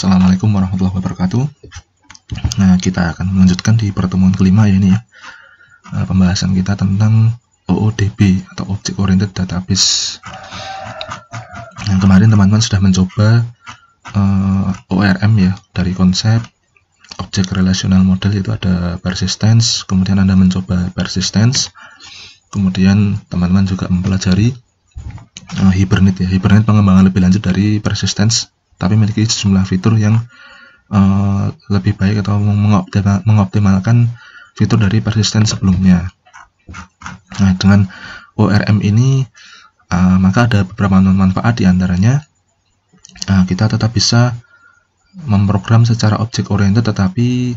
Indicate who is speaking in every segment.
Speaker 1: Assalamualaikum warahmatullahi wabarakatuh. Nah, kita akan melanjutkan di pertemuan kelima ya ini ya. Pembahasan kita tentang OODB atau Object Oriented Database. Yang kemarin teman-teman sudah mencoba ORM ya, dari konsep Object Relational Model itu ada persistence, kemudian Anda mencoba persistence, kemudian teman-teman juga mempelajari Hibernate ya. Hibernate pengembangan lebih lanjut dari persistence, tapi memiliki sejumlah fitur yang lebih baik atau mengoptimalkan fitur dari persistence sebelumnya. Nah, dengan ORM ini maka ada beberapa manfaat, diantaranya kita tetap bisa memprogram secara object oriented tetapi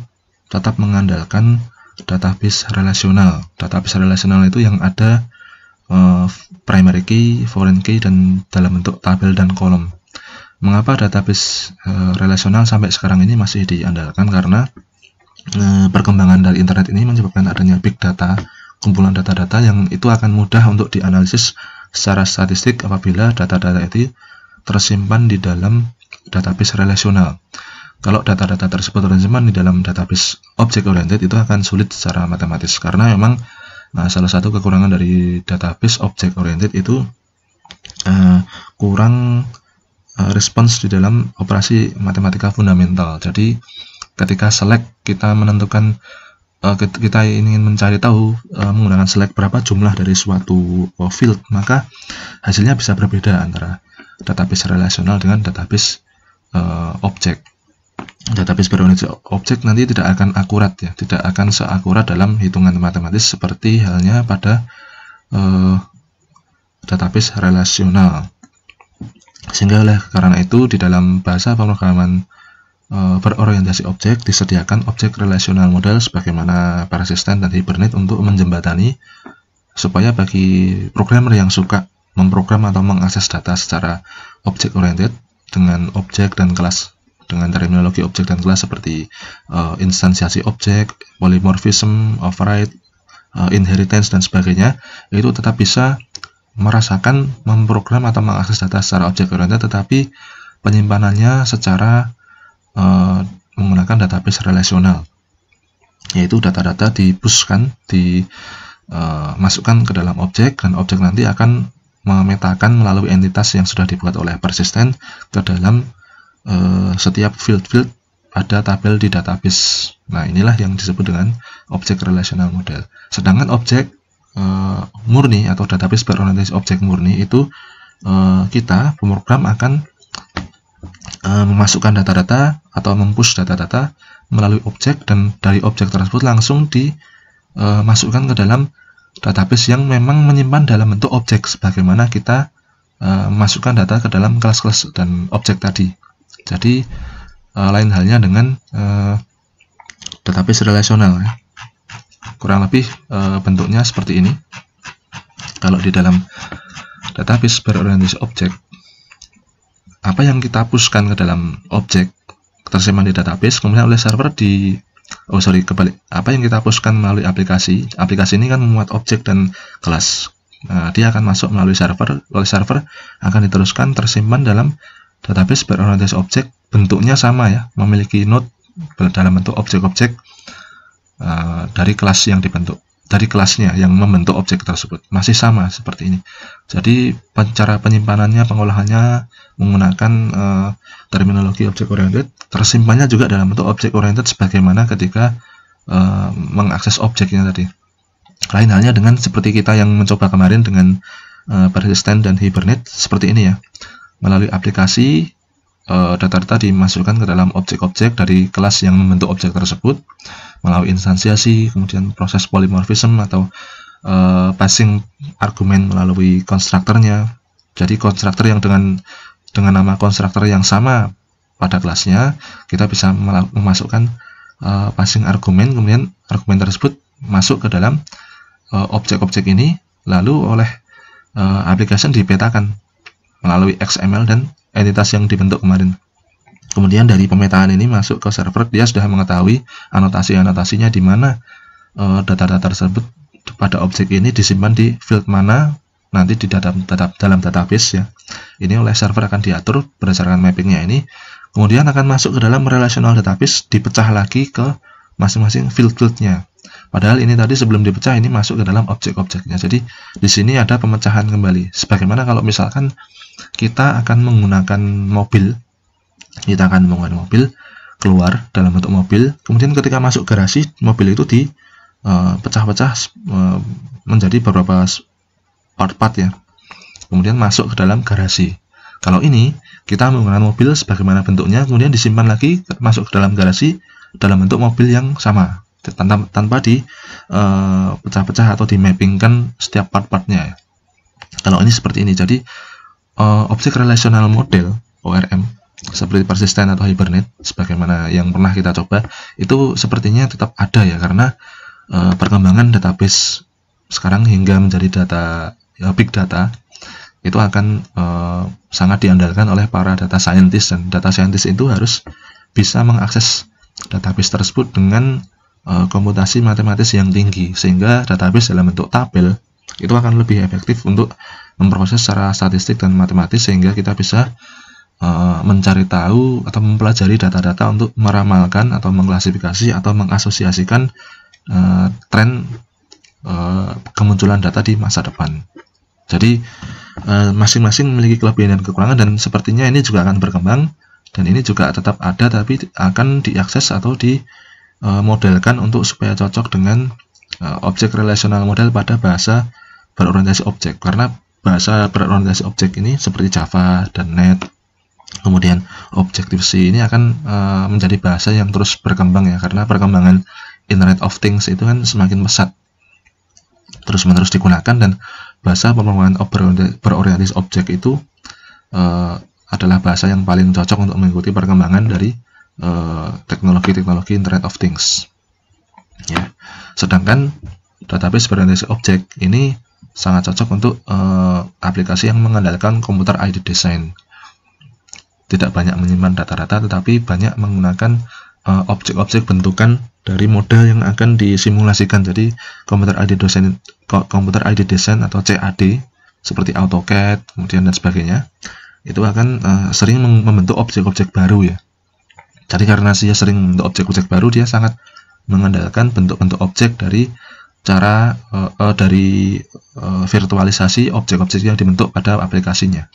Speaker 1: tetap mengandalkan database relasional. Database relasional itu yang ada primary key, foreign key, dan dalam bentuk tabel dan kolom. Mengapa database relasional sampai sekarang ini masih diandalkan? Karena perkembangan dari internet ini menyebabkan adanya big data, kumpulan data-data yang itu akan mudah untuk dianalisis secara statistik apabila data-data itu tersimpan di dalam database relasional. Kalau data-data tersebut tersimpan di dalam database object oriented, itu akan sulit secara matematis, karena memang salah satu kekurangan dari database object oriented itu kurang respons di dalam operasi matematika fundamental. Jadi ketika select kita menentukan kita ingin mencari tahu menggunakan select berapa jumlah dari suatu field, maka hasilnya bisa berbeda antara database relasional dengan database object. Database berorientasi object nanti tidak akan akurat ya, tidak akan seakurat dalam hitungan matematis seperti halnya pada database relasional. Sehingga oleh karena itu di dalam bahasa pemrograman berorientasi objek disediakan object relational model sebagaimana persistent dan Hibernate untuk menjembatani supaya bagi programmer yang suka memprogram atau mengakses data secara object oriented dengan objek dan kelas, dengan terminologi objek dan kelas seperti instansiasi objek, polymorphism, override, inheritance, dan sebagainya, itu tetap bisa merasakan memprogram atau mengakses data secara object oriented, tetapi penyimpanannya secara menggunakan database relasional, yaitu data-data dipushkan, dimasukkan ke dalam objek, dan objek nanti akan memetakan melalui entitas yang sudah dibuat oleh persistent ke dalam setiap field-field ada tabel di database. Nah, inilah yang disebut dengan object relational model. Sedangkan objek murni atau database berorientasi objek murni itu kita pemrogram akan memasukkan data-data atau mempush data-data melalui objek, dan dari objek tersebut langsung dimasukkan ke dalam database yang memang menyimpan dalam bentuk objek sebagaimana kita memasukkan data ke dalam kelas-kelas dan objek tadi. Jadi lain halnya dengan database relasional ya. Kurang lebih bentuknya seperti ini. Kalau di dalam database berorientasi objek, apa yang kita pushkan ke dalam objek tersimpan di database, kemudian oleh server kebalik. Apa yang kita pushkan melalui aplikasi ini kan memuat objek dan kelas. Nah, dia akan masuk melalui server, oleh server akan diteruskan tersimpan dalam database berorientasi objek, bentuknya sama ya, memiliki node dalam bentuk objek-objek dari kelas yang dibentuk, dari kelasnya yang membentuk objek tersebut, masih sama seperti ini. Jadi cara penyimpanannya, pengolahannya menggunakan terminologi object oriented, tersimpannya juga dalam bentuk object oriented sebagaimana ketika mengakses objeknya tadi. Lain halnya dengan seperti kita yang mencoba kemarin dengan persistent dan Hibernate seperti ini ya. Melalui aplikasi data-data dimasukkan ke dalam objek-objek dari kelas yang membentuk objek tersebut melalui instansiasi, kemudian proses polymorphism atau passing argumen melalui konstruktornya. Jadi konstruktor yang dengan nama konstruktor yang sama pada kelasnya, kita bisa memasukkan passing argumen, kemudian argumen tersebut masuk ke dalam objek-objek ini, lalu oleh application dipetakan melalui XML dan entitas yang dibentuk kemarin. Kemudian dari pemetaan ini masuk ke server, dia sudah mengetahui anotasi-anotasinya di mana data-data tersebut pada objek ini disimpan di field mana nanti di dalam database ya. Ini oleh server akan diatur berdasarkan mappingnya ini. kemudian akan masuk ke dalam relational database, dipecah lagi ke masing-masing field-fieldnya. Padahal ini tadi sebelum dipecah ini masuk ke dalam objek-objeknya. Jadi di sini ada pemecahan kembali. Sebagaimana kalau misalkan kita akan menggunakan mobil, keluar dalam bentuk mobil, kemudian ketika masuk garasi, mobil itu dipecah-pecah menjadi beberapa part-part ya, kemudian masuk ke dalam garasi. Kalau ini kita menggunakan mobil sebagaimana bentuknya, kemudian disimpan lagi masuk ke dalam garasi dalam bentuk mobil yang sama, tanpa dipecah-pecah atau dimappingkan setiap part-partnya ya. Kalau ini seperti ini. Jadi object relational model ORM seperti persistent atau hibernate sebagaimana yang pernah kita coba itu sepertinya tetap ada ya, karena perkembangan database sekarang hingga menjadi big data itu akan sangat diandalkan oleh para data scientist, dan data scientist itu harus bisa mengakses database tersebut dengan komputasi matematis yang tinggi, sehingga database dalam bentuk tabel itu akan lebih efektif untuk memproses secara statistik dan matematis, sehingga kita bisa mencari tahu atau mempelajari data-data untuk meramalkan atau mengklasifikasi atau mengasosiasikan tren kemunculan data di masa depan. Jadi masing-masing memiliki kelebihan dan kekurangan, dan sepertinya ini juga akan berkembang, dan ini juga tetap ada tapi akan diakses atau dimodelkan untuk supaya cocok dengan objek relational model pada bahasa berorientasi objek. Karena bahasa berorientasi objek ini seperti Java dan .NET, kemudian Objective-C ini akan menjadi bahasa yang terus berkembang ya, karena perkembangan Internet of Things itu kan semakin pesat, terus-menerus digunakan, dan bahasa pemrograman berorientasi objek itu adalah bahasa yang paling cocok untuk mengikuti perkembangan dari teknologi-teknologi Internet of Things ya. Sedangkan database berorientasi objek ini sangat cocok untuk aplikasi yang mengandalkan computer aided design. Tidak banyak menyimpan data-data, tetapi banyak menggunakan objek-objek bentukan dari model yang akan disimulasikan. Jadi computer aided design atau CAD seperti AutoCAD kemudian dan sebagainya itu akan sering membentuk objek-objek baru ya. Jadi karena dia sering membentuk objek-objek baru, dia sangat mengandalkan bentuk-bentuk objek dari cara virtualisasi objek-objek yang dibentuk pada aplikasinya.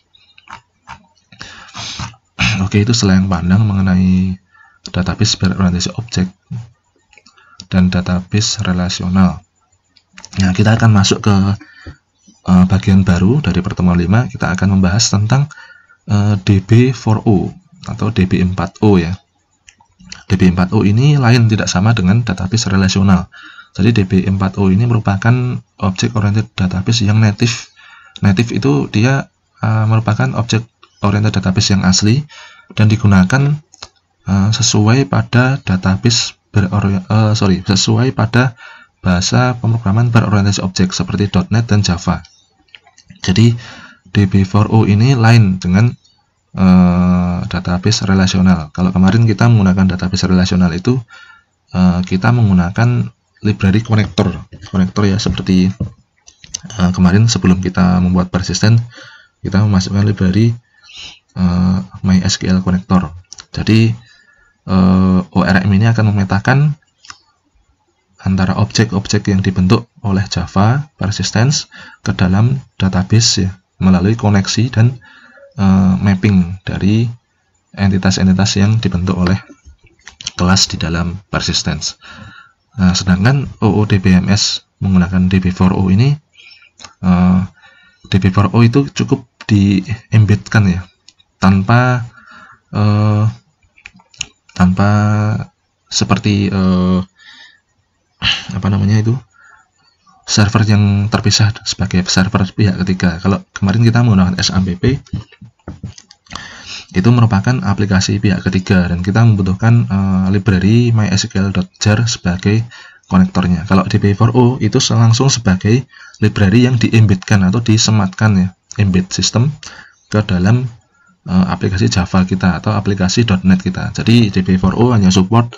Speaker 1: Oke, itu selain pandang mengenai database berorientasi objek dan database relasional. Nah, kita akan masuk ke bagian baru dari pertemuan 5. Kita akan membahas tentang DB4O atau DB4O ya. DB4O ini lain tidak sama dengan database relasional. Jadi DB4O ini merupakan object oriented database yang native. Native itu dia merupakan object oriented database yang asli dan digunakan sesuai pada database sesuai pada bahasa pemrograman berorientasi objek seperti .NET dan Java. Jadi DB4O ini lain dengan database relasional. Kalau kemarin kita menggunakan database relasional itu kita menggunakan library konektor ya, seperti kemarin sebelum kita membuat persistent kita memasukkan library MySQL connector. Jadi ORM ini akan memetakan antara objek-objek yang dibentuk oleh Java persistence ke dalam database ya, melalui koneksi dan mapping dari entitas-entitas yang dibentuk oleh kelas di dalam persistence. Nah, sedangkan OODBMS menggunakan DB4O ini, DB4O itu cukup di-embedkan ya, tanpa seperti server yang terpisah sebagai server pihak ketiga. Kalau kemarin kita menggunakan SAMPP, itu merupakan aplikasi pihak ketiga dan kita membutuhkan library MySQL.jar sebagai konektornya. Kalau DB4O itu langsung sebagai library yang di-embedkan atau disematkan ya, embed system ke dalam aplikasi Java kita atau aplikasi .NET kita. Jadi DB4O hanya support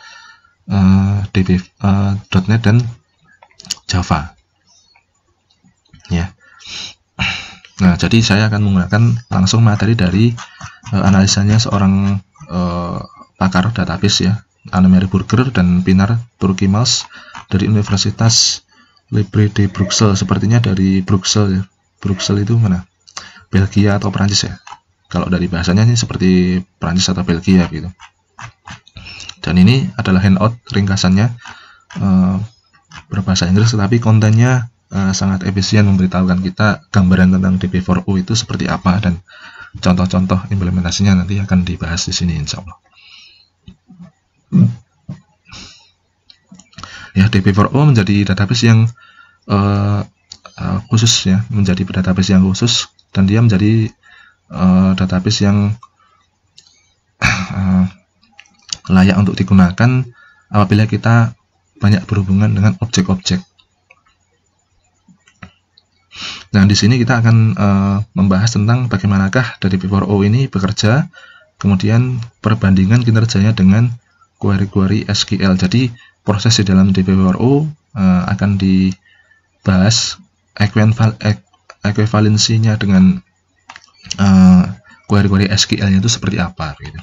Speaker 1: .NET dan Java ya. Nah, jadi saya akan menggunakan langsung materi dari analisanya seorang pakar database ya, Annemarie Burger dan Pinar Turkimals dari Universitas Libre de Bruxelles, sepertinya dari Bruxelles ya. Bruxelles itu mana? Belgia atau Prancis ya? Kalau dari bahasanya ini seperti Prancis atau Belgia gitu. Dan ini adalah handout ringkasannya berbahasa Inggris, tetapi kontennya sangat efisien memberitahukan kita gambaran tentang DB4O itu seperti apa, dan contoh-contoh implementasinya nanti akan dibahas di sini insya Allah. Ya, DB4O menjadi database yang khusus ya, menjadi database yang khusus, dan dia menjadi database yang layak untuk digunakan apabila kita banyak berhubungan dengan objek-objek. Nah, di sini kita akan membahas tentang bagaimanakah dari DB4O ini bekerja, kemudian perbandingan kinerjanya dengan query-query SQL. Jadi proses di dalam DB4O akan dibahas ekuivalensinya dengan query-query SQL-nya itu seperti apa gitu.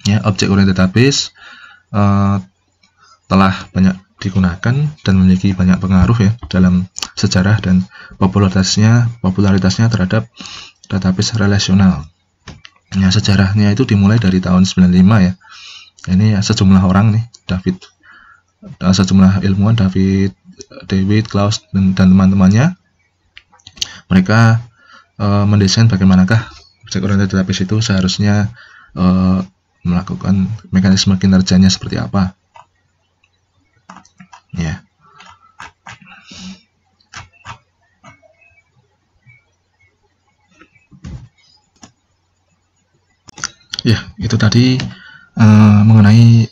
Speaker 1: Ya, object oriented database telah banyak digunakan dan memiliki banyak pengaruh ya dalam sejarah dan popularitasnya terhadap database relasional. Ya, sejarahnya itu dimulai dari tahun 95 ya. Ini ya, sejumlah orang nih, sejumlah ilmuwan, David, Klaus dan teman-temannya, mereka mendesain bagaimanakah object oriented database itu seharusnya melakukan mekanisme kinerjanya seperti apa ya. Ya, itu tadi mengenai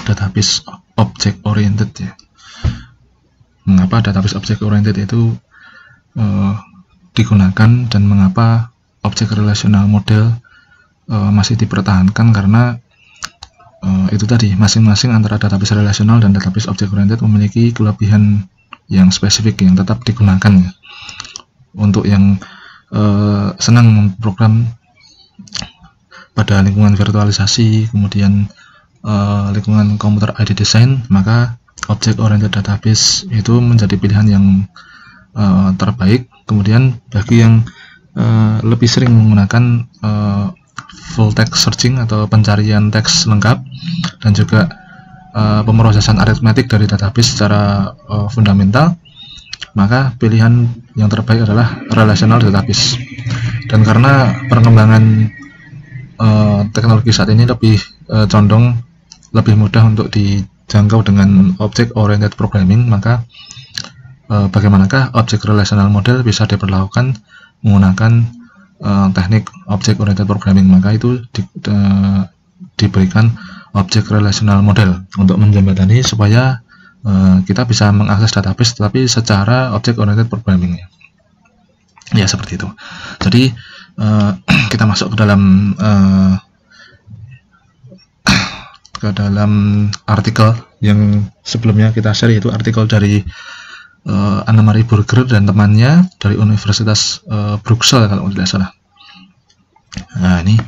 Speaker 1: database object oriented ya. Mengapa database object oriented itu digunakan dan mengapa object relational model masih dipertahankan, karena itu tadi, masing-masing antara database relasional dan database object oriented memiliki kelebihan yang spesifik yang tetap digunakan ya. Untuk yang senang memprogram pada lingkungan virtualisasi, kemudian lingkungan computer aided design, maka object oriented database itu menjadi pilihan yang terbaik. Kemudian bagi yang lebih sering menggunakan full text searching atau pencarian teks lengkap dan juga pemrosesan aritmetik dari database secara fundamental, maka pilihan yang terbaik adalah relational database. Dan karena perkembangan teknologi saat ini lebih condong lebih mudah untuk dijangkau dengan object oriented programming, maka bagaimanakah object relational model bisa diperlakukan menggunakan teknik object oriented programming, maka itu diberikan object relational model untuk menjembatani supaya kita bisa mengakses database tetapi secara object oriented programming ya, seperti itu. Jadi kita masuk ke dalam artikel yang sebelumnya kita share, yaitu artikel dari Annemarie Burger dan temannya dari Universitas Bruxelles kalau tidak salah. Nah, ini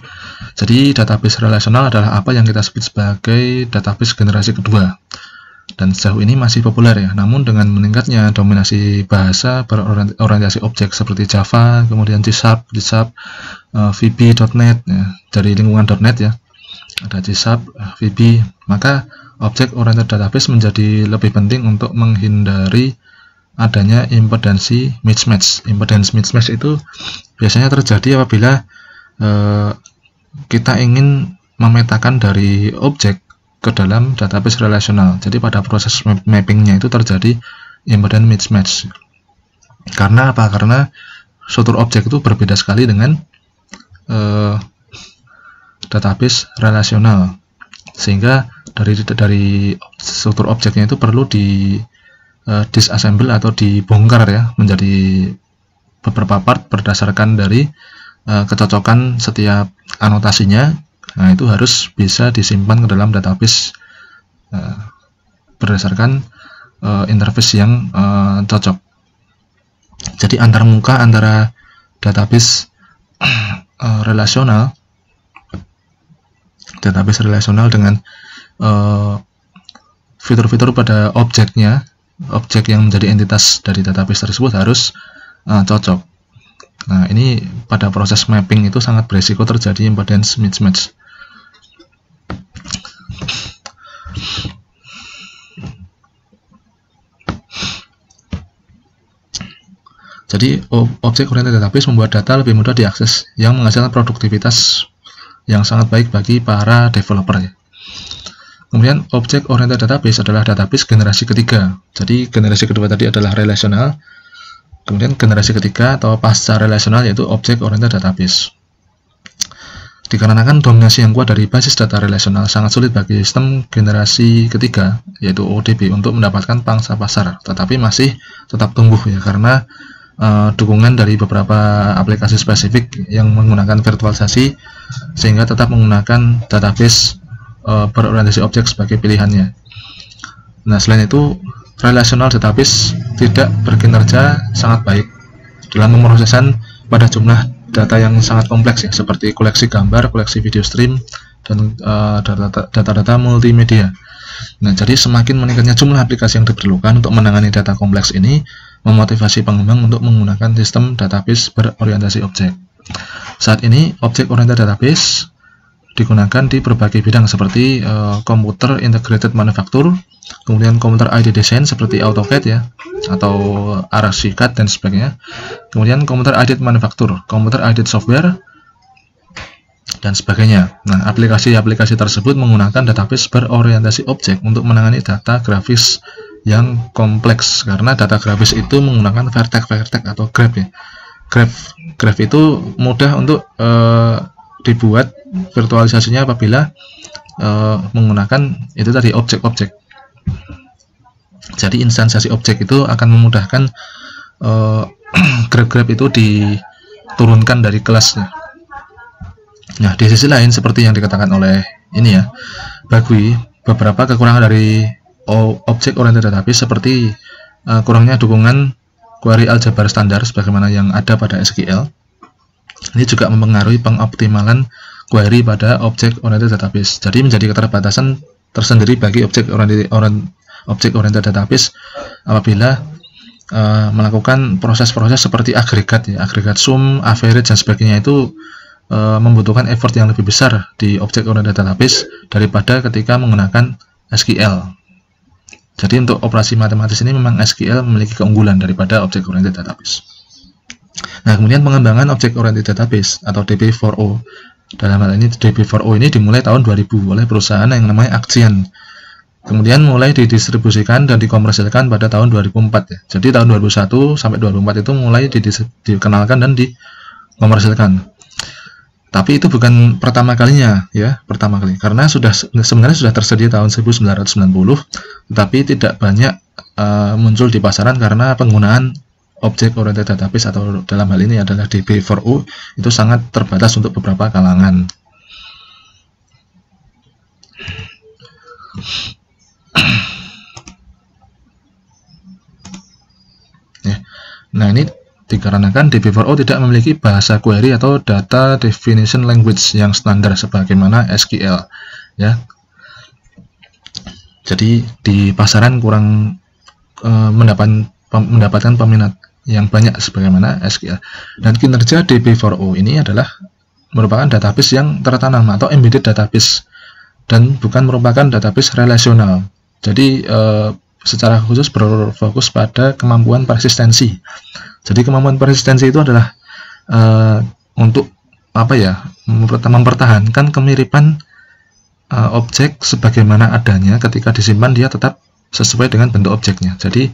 Speaker 1: jadi database relasional adalah apa yang kita sebut sebagai database generasi kedua, dan sejauh ini masih populer ya. Namun dengan meningkatnya dominasi bahasa berorientasi objek seperti Java, kemudian C#, VB.NET ya, dari lingkungan .NET ya, ada C#, VB, maka object oriented database menjadi lebih penting untuk menghindari adanya impedansi mismatch. Impedance mismatch itu biasanya terjadi apabila kita ingin memetakan dari objek ke dalam database relasional. Jadi pada proses mappingnya itu terjadi impedance mismatch. Karena apa? Karena struktur objek itu berbeda sekali dengan database relasional, sehingga dari struktur objeknya itu perlu di disassemble atau dibongkar ya menjadi beberapa part berdasarkan dari kecocokan setiap anotasinya. Nah, itu harus bisa disimpan ke dalam database berdasarkan interface yang cocok. Jadi antarmuka antara database relasional dengan fitur-fitur pada objeknya, objek yang menjadi entitas dari database tersebut harus cocok. Nah, ini pada proses mapping itu sangat beresiko terjadi impedance mismatch. Jadi, object oriented database membuat data lebih mudah diakses, yang menghasilkan produktivitas yang sangat baik bagi para developer. Ya. Kemudian, object oriented database adalah database generasi ketiga. Jadi, generasi kedua tadi adalah relasional. Kemudian, generasi ketiga atau pasca relasional yaitu object oriented database. Dikarenakan dominasi yang kuat dari basis data relasional, sangat sulit bagi sistem generasi ketiga, yaitu ODB, untuk mendapatkan pangsa pasar, tetapi masih tetap tumbuh ya, karena dukungan dari beberapa aplikasi spesifik yang menggunakan virtualisasi, sehingga tetap menggunakan database berorientasi objek sebagai pilihannya. Nah, selain itu, relational database tidak berkinerja sangat baik dalam pemrosesan pada jumlah data yang sangat kompleks ya, seperti koleksi gambar, koleksi video stream, dan data-data multimedia. Nah, jadi semakin meningkatnya jumlah aplikasi yang diperlukan untuk menangani data kompleks ini, memotivasi pengembang untuk menggunakan sistem database berorientasi objek. Saat ini, object oriented database digunakan di berbagai bidang seperti computer integrated manufacture, kemudian computer aided design seperti AutoCAD ya, atau ArchiCAD dan sebagainya, kemudian computer aided manufacture, computer aided software, dan sebagainya. Nah, aplikasi-aplikasi tersebut menggunakan database berorientasi objek untuk menangani data grafis yang kompleks, karena data grafis itu menggunakan vertex atau graph ya. Graph itu mudah untuk dibuat virtualisasinya apabila menggunakan itu tadi objek-objek. Jadi instansiasi objek itu akan memudahkan graph itu diturunkan dari kelasnya. Nah, di sisi lain seperti yang dikatakan oleh ini ya, Bagui, beberapa kekurangan dari object oriented database seperti kurangnya dukungan query aljabar standar sebagaimana yang ada pada SQL. Ini juga mempengaruhi pengoptimalan query pada object oriented database. Jadi menjadi keterbatasan tersendiri bagi object oriented database apabila melakukan proses-proses seperti agregat ya, agregat sum, average dan sebagainya itu membutuhkan effort yang lebih besar di object oriented database daripada ketika menggunakan SQL. Jadi untuk operasi matematis ini memang SQL memiliki keunggulan daripada object oriented database. Nah, kemudian pengembangan object oriented database atau DB4O. Dalam hal ini DB4O ini dimulai tahun 2000 oleh perusahaan yang namanya Axian. Kemudian mulai didistribusikan dan dikomersilkan pada tahun 2004 ya. Jadi tahun 2001 sampai 2004 itu mulai dikenalkan dan dikomersilkan. Tapi itu bukan pertama kalinya ya, pertama kali, karena sebenarnya sudah tersedia tahun 1990, tetapi tidak banyak muncul di pasaran karena penggunaan object oriented database atau dalam hal ini adalah DB4O itu sangat terbatas untuk beberapa kalangan. Nah, ini dikarenakan DB4O tidak memiliki bahasa query atau data definition language yang standar sebagaimana SQL ya. Jadi di pasaran kurang mendapatkan peminat yang banyak sebagaimana SQL. Dan kinerja DB4O ini adalah merupakan database yang tertanam atau embedded database dan bukan merupakan database relasional. Jadi secara khusus berfokus pada kemampuan persistensi. Jadi kemampuan persistensi itu adalah untuk apa ya, mempertahankan kemiripan objek sebagaimana adanya ketika disimpan dia tetap sesuai dengan bentuk objeknya. Jadi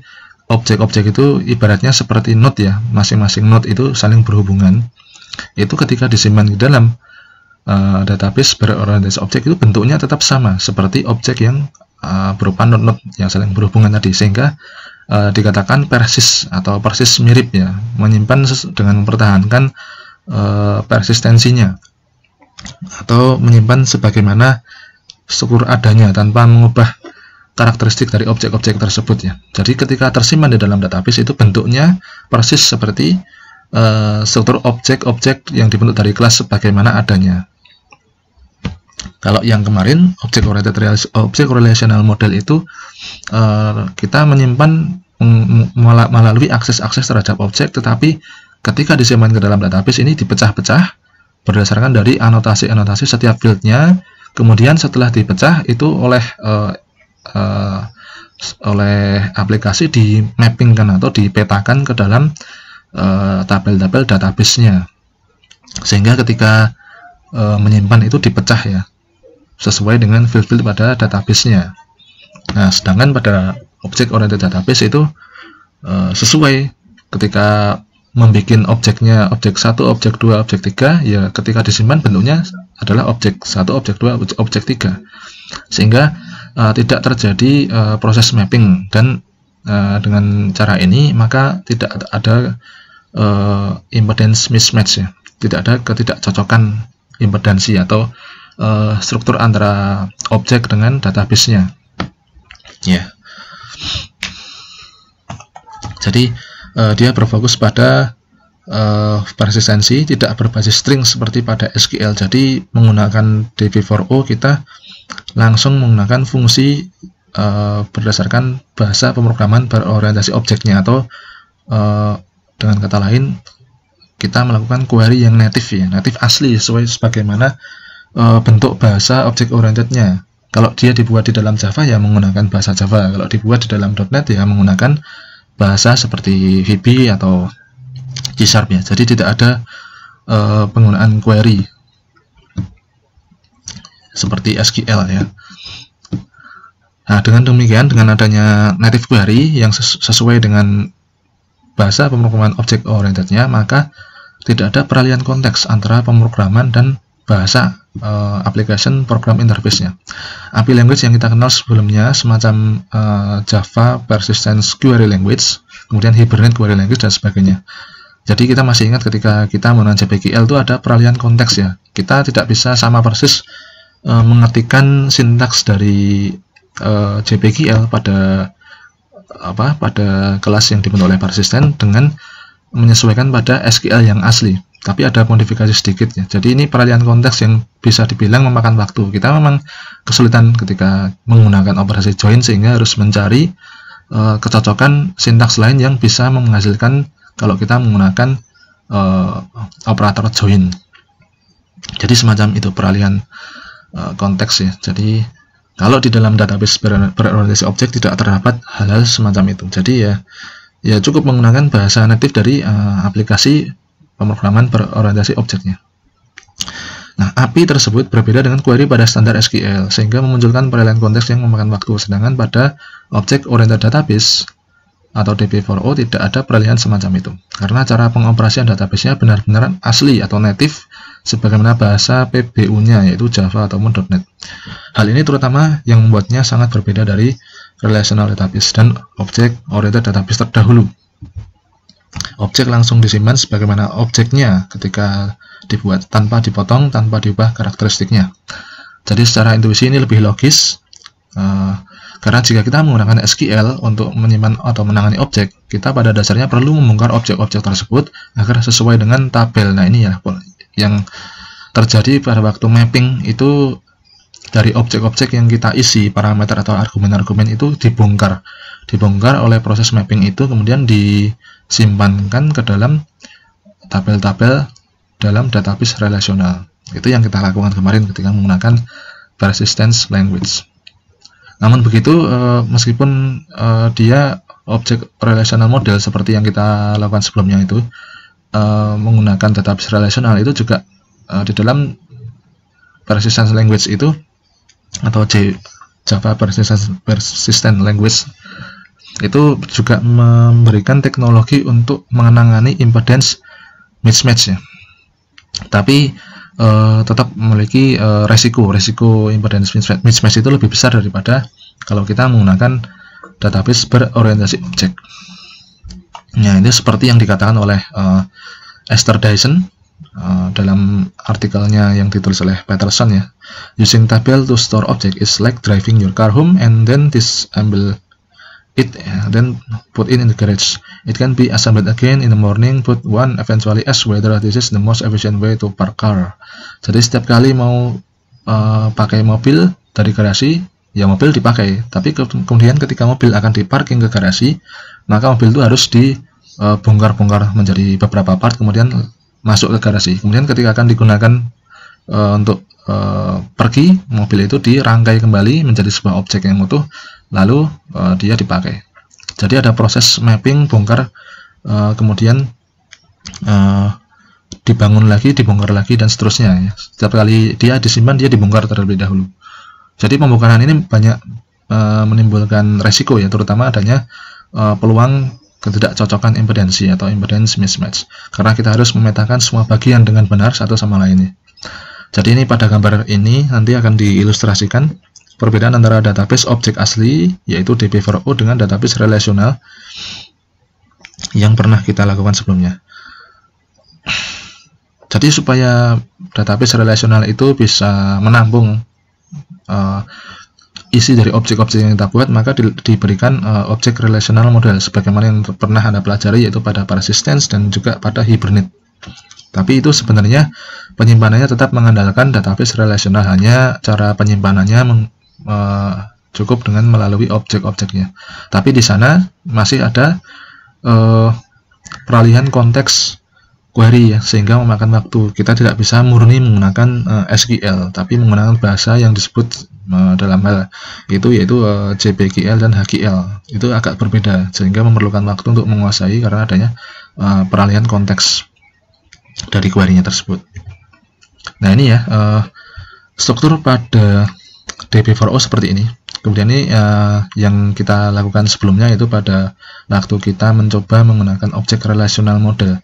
Speaker 1: objek-objek itu ibaratnya seperti node ya, masing-masing node itu saling berhubungan. Itu ketika disimpan di dalam database berorientasi objek itu bentuknya tetap sama seperti objek yang berupa node-node yang saling berhubungan tadi, sehingga dikatakan persis atau persis mirip ya, menyimpan dengan mempertahankan persistensinya atau menyimpan sebagaimana struktur adanya tanpa mengubah karakteristik dari objek-objek tersebut ya. Jadi ketika tersimpan di dalam database itu bentuknya persis seperti struktur objek-objek yang dibentuk dari kelas sebagaimana adanya. Kalau yang kemarin object relational model itu kita menyimpan melalui akses-akses terhadap objek, tetapi ketika disimpan ke dalam database ini dipecah-pecah berdasarkan dari anotasi-anotasi setiap fieldnya. Kemudian setelah dipecah itu oleh aplikasi di mappingkan atau dipetakan ke dalam tabel-tabel database-nya, sehingga ketika menyimpan itu dipecah ya sesuai dengan field-field pada database-nya. Nah, sedangkan pada object oriented database itu sesuai ketika membuat objeknya objek 1, objek 2, objek 3 ya, ketika disimpan bentuknya adalah objek 1, objek 2, objek 3, sehingga tidak terjadi proses mapping. Dan dengan cara ini maka tidak ada impedance mismatch ya, tidak ada ketidakcocokan impedansi atau struktur antara objek dengan database-nya ya. Jadi dia berfokus pada persistensi, tidak berbasis string seperti pada SQL. Jadi menggunakan DB4O kita langsung menggunakan fungsi berdasarkan bahasa pemrograman berorientasi objeknya, atau dengan kata lain kita melakukan query yang native ya, native asli sesuai sebagaimana bentuk bahasa object orientednya. Kalau dia dibuat di dalam Java ya menggunakan bahasa Java, kalau dibuat di dalam .NET ya menggunakan bahasa seperti VB atau C# ya. Jadi tidak ada penggunaan query seperti SQL ya. Nah, dengan demikian, dengan adanya native query yang sesuai dengan bahasa pemrograman object orientednya, maka tidak ada peralihan konteks antara pemrograman dan bahasa application program interface-nya. API language yang kita kenal sebelumnya semacam Java Persistence Query Language, kemudian Hibernate Query Language dan sebagainya. Jadi kita masih ingat ketika kita menggunakan JPQL itu ada peralihan konteks ya. Kita tidak bisa sama persis mengetikkan sintaks dari JPQL pada kelas yang dibentuk oleh persistent dengan menyesuaikan pada SQL yang asli, tapi ada modifikasi sedikit ya. Jadi ini peralihan konteks yang bisa dibilang memakan waktu. Kita memang kesulitan ketika menggunakan operasi join, sehingga harus mencari kecocokan sintaks lain yang bisa menghasilkan kalau kita menggunakan operator join. Jadi semacam itu peralihan konteks ya. Jadi kalau di dalam database berorientasi objek tidak terdapat hal-hal semacam itu. Jadi ya cukup menggunakan bahasa native dari aplikasi pemrograman berorientasi objeknya. Nah, API tersebut berbeda dengan query pada standar SQL, sehingga memunculkan peralihan konteks yang memakan waktu. Sedangkan pada object oriented database atau DB4O tidak ada peralihan semacam itu, karena cara pengoperasian database-nya benar-benar asli atau native sebagaimana bahasa PBU-nya, yaitu Java ataupun .NET. Hal ini terutama yang membuatnya sangat berbeda dari relational database dan object oriented database terdahulu. Objek langsung disimpan sebagaimana objeknya ketika dibuat, tanpa dipotong, tanpa diubah karakteristiknya. Jadi secara intuisi ini lebih logis, karena jika kita menggunakan SQL untuk menyimpan atau menangani objek, kita pada dasarnya perlu membongkar objek-objek tersebut agar sesuai dengan tabel. Nah, ini ya yang terjadi pada waktu mapping itu, dari objek-objek yang kita isi, parameter atau argumen-argumen itu dibongkar oleh proses mapping itu, kemudian disimpankan ke dalam tabel-tabel dalam database relasional. Itu yang kita lakukan kemarin ketika menggunakan persistence language. Namun begitu, meskipun dia object relational model seperti yang kita lakukan sebelumnya itu, menggunakan database relasional itu juga di dalam persistence language itu atau Java persistent language itu juga memberikan teknologi untuk menangani impedance mismatch ya. Tapi tetap memiliki resiko impedance mismatch itu lebih besar daripada kalau kita menggunakan database berorientasi objek. Nah, ini seperti yang dikatakan oleh Esther Dyson dalam artikelnya yang ditulis oleh Peterson ya. Using table to store object is like driving your car home and then disassemble it, then put it in the garage. It can be assembled again in the morning, but one eventually asks whether this is the most efficient way to park car. Jadi setiap kali mau pakai mobil dari garasi, ya mobil dipakai. Tapi kemudian ketika mobil akan diparking ke garasi, maka mobil itu harus dibongkar-bongkar menjadi beberapa part, kemudian masuk ke garasi. Kemudian ketika akan digunakan untuk pergi, mobil itu dirangkai kembali menjadi sebuah objek yang utuh, lalu dia dipakai. Jadi ada proses mapping, bongkar, kemudian dibangun lagi, dibongkar lagi, dan seterusnya ya. Setiap kali dia disimpan, dia dibongkar terlebih dahulu. Jadi pembongkaran ini banyak menimbulkan resiko ya, terutama adanya peluang ketidakcocokan impedansi atau impedance mismatch, karena kita harus memetakan semua bagian dengan benar satu sama lainnya. Jadi ini pada gambar ini nanti akan diilustrasikan perbedaan antara database objek asli yaitu DB4O dengan database relasional yang pernah kita lakukan sebelumnya. Jadi supaya database relasional itu bisa menampung isi dari objek-objek yang kita buat, maka diberikan objek relational model sebagaimana yang pernah Anda pelajari, yaitu pada persistence dan juga pada hibernate. Tapi itu sebenarnya penyimpanannya tetap mengandalkan database relasional, hanya cara penyimpanannya cukup dengan melalui objek-objeknya. Tapi di sana masih ada peralihan konteks query ya, sehingga memakan waktu. Kita tidak bisa murni menggunakan SQL, tapi menggunakan bahasa yang disebut dalam hal itu yaitu JPQL dan HQL. Itu agak berbeda, sehingga memerlukan waktu untuk menguasai karena adanya peralihan konteks dari query-nya tersebut. Nah ini ya struktur pada DB4O seperti ini. Kemudian ini yang kita lakukan sebelumnya, yaitu pada waktu kita mencoba menggunakan objek relational model.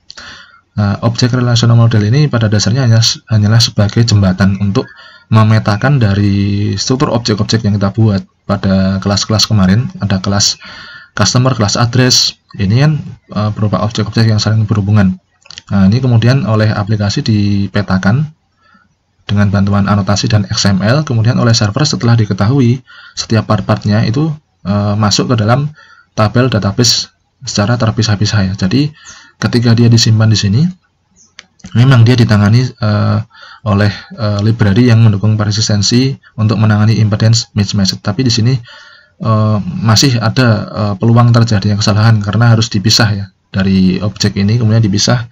Speaker 1: Objek relational model ini pada dasarnya hanyalah sebagai jembatan untuk memetakan dari struktur objek-objek yang kita buat pada kelas-kelas kemarin. Ada kelas customer, kelas address, ini kan berupa objek-objek yang saling berhubungan. Nah, ini kemudian oleh aplikasi dipetakan dengan bantuan anotasi dan XML, kemudian oleh server setelah diketahui setiap part-partnya itu masuk ke dalam tabel database secara terpisah-pisah ya. Jadi ketika dia disimpan di sini, memang dia ditangani oleh library yang mendukung persistensi untuk menangani impedance mismatch. Tapi di sini masih ada peluang terjadinya kesalahan karena harus dipisah ya dari objek ini, kemudian dipisah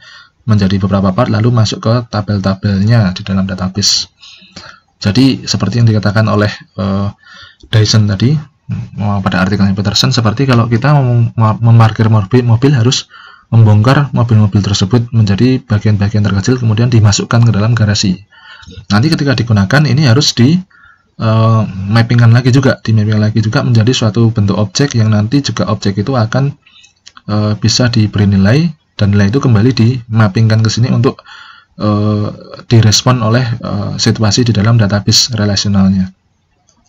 Speaker 1: menjadi beberapa part lalu masuk ke tabel-tabelnya di dalam database. Jadi seperti yang dikatakan oleh Dyson tadi pada artikelnya Peterson, seperti kalau kita memarkir mobil harus membongkar mobil-mobil tersebut menjadi bagian-bagian terkecil, kemudian dimasukkan ke dalam garasi. Nanti ketika digunakan ini harus di mappingkan lagi juga, menjadi suatu bentuk objek yang nanti juga objek itu akan bisa diberi nilai, dan nilai itu kembali di mappingkan ke sini untuk direspon oleh situasi di dalam database relasionalnya.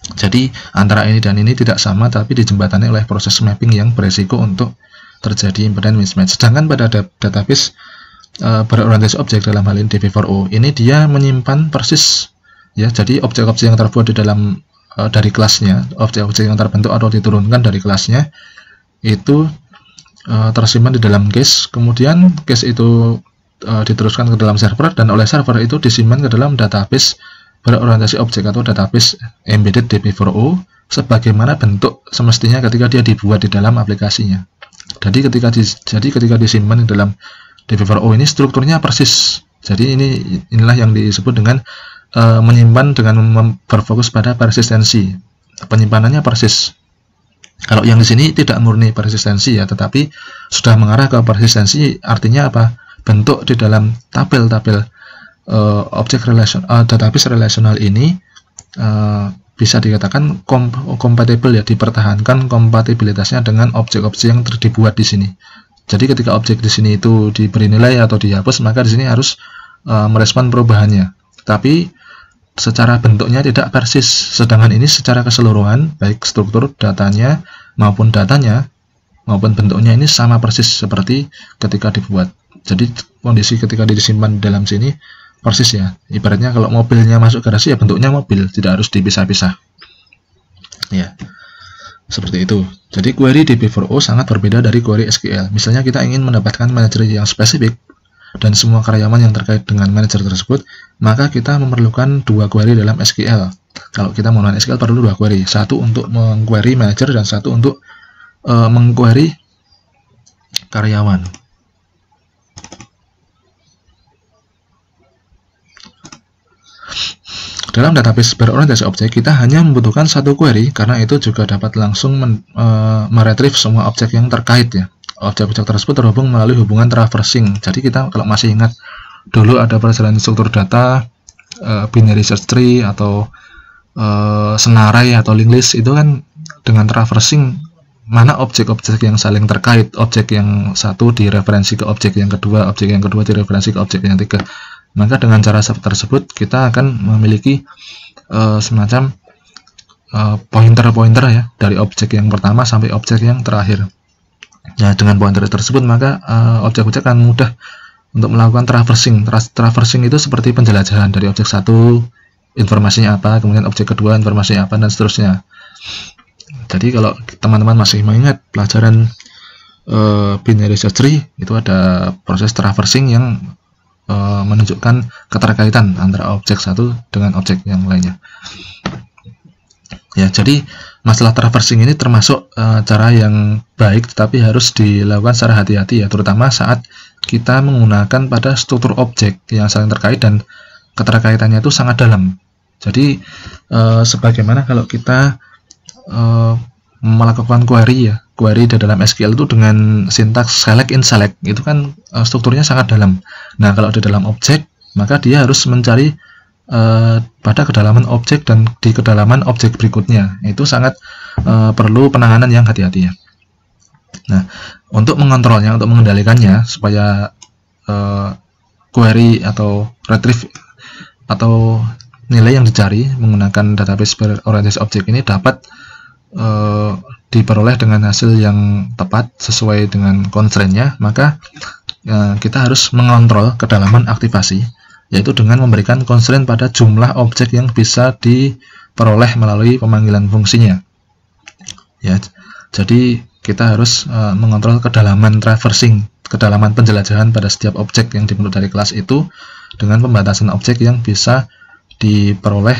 Speaker 1: Jadi antara ini dan ini tidak sama, tapi dijembatani oleh proses mapping yang beresiko untuk terjadi impedance mismatch. Sedangkan pada database berorientasi objek dalam hal ini DB4O, ini dia menyimpan persis ya. Jadi objek-objek yang terbuat di dalam dari kelasnya, objek-objek yang terbentuk atau diturunkan dari kelasnya itu tersimpan di dalam cache, kemudian cache itu diteruskan ke dalam server, dan oleh server itu disimpan ke dalam database berorientasi objek atau database embedded DB4O sebagaimana bentuk semestinya ketika dia dibuat di dalam aplikasinya. Jadi ketika disimpan di dalam DB4O ini strukturnya persis. Jadi inilah yang disebut dengan menyimpan dengan berfokus pada persistensi. Penyimpanannya persis. Kalau yang di sini tidak murni persistensi ya, tetapi sudah mengarah ke persistensi, artinya apa? Bentuk di dalam tabel-tabel objek database relasional ini bisa dikatakan kompatibel ya, dipertahankan kompatibilitasnya dengan objek-objek yang dibuat di sini. Jadi ketika objek di sini itu diberi nilai atau dihapus, maka di sini harus merespon perubahannya. Tapi secara bentuknya tidak persis, sedangkan ini secara keseluruhan baik struktur datanya maupun bentuknya ini sama persis seperti ketika dibuat. Jadi kondisi ketika disimpan dalam sini persis ya. Ibaratnya kalau mobilnya masuk garasi ya bentuknya mobil, tidak harus dipisah-pisah. Ya, seperti itu. Jadi query DB4O sangat berbeda dari query SQL. Misalnya kita ingin mendapatkan manajer yang spesifik dan semua karyawan yang terkait dengan manajer tersebut, maka kita memerlukan 2 query dalam SQL. Kalau kita menggunakan SQL perlu 2 query, satu untuk mengquery manajer dan satu untuk mengquery karyawan. Dalam database berorientasi objek, kita hanya membutuhkan 1 query, karena itu juga dapat langsung meretrieve semua objek yang terkait ya. Objek-objek tersebut terhubung melalui hubungan traversing. Jadi kita kalau masih ingat dulu ada perjalanan struktur data, binary search tree atau senarai atau linked list, itu kan dengan traversing mana objek-objek yang saling terkait, objek yang satu direferensi ke objek yang kedua, objek yang kedua direferensi ke objek yang ketiga. Maka dengan cara tersebut kita akan memiliki semacam pointer-pointer ya, dari objek yang pertama sampai objek yang terakhir. Nah, dengan pointer tersebut maka objek-objek akan mudah untuk melakukan traversing. Traversing itu seperti penjelajahan dari objek satu, informasinya apa, kemudian objek kedua informasinya apa, dan seterusnya. Jadi kalau teman-teman masih mengingat pelajaran binary search tree, itu ada proses traversing yang menunjukkan keterkaitan antara objek satu dengan objek yang lainnya. Ya, jadi masalah traversing ini termasuk cara yang baik, tetapi harus dilakukan secara hati-hati ya, terutama saat kita menggunakan pada struktur objek yang saling terkait dan keterkaitannya itu sangat dalam. Jadi sebagaimana kalau kita melakukan query ya, query di dalam SQL itu dengan sintaks select in select, itu kan strukturnya sangat dalam. Nah, kalau di dalam objek, maka dia harus mencari pada kedalaman objek dan di kedalaman objek berikutnya. Itu sangat perlu penanganan yang hati-hati ya. Nah, untuk mengontrolnya, untuk mengendalikannya supaya query atau retrieve atau nilai yang dicari menggunakan database berorientasi objek ini dapat diperoleh dengan hasil yang tepat sesuai dengan constraint-nya, maka kita harus mengontrol kedalaman aktivasi, yaitu dengan memberikan constraint pada jumlah objek yang bisa diperoleh melalui pemanggilan fungsinya. Ya, jadi kita harus mengontrol kedalaman traversing, kedalaman penjelajahan pada setiap objek yang dibentuk dari kelas itu dengan pembatasan objek yang bisa diperoleh,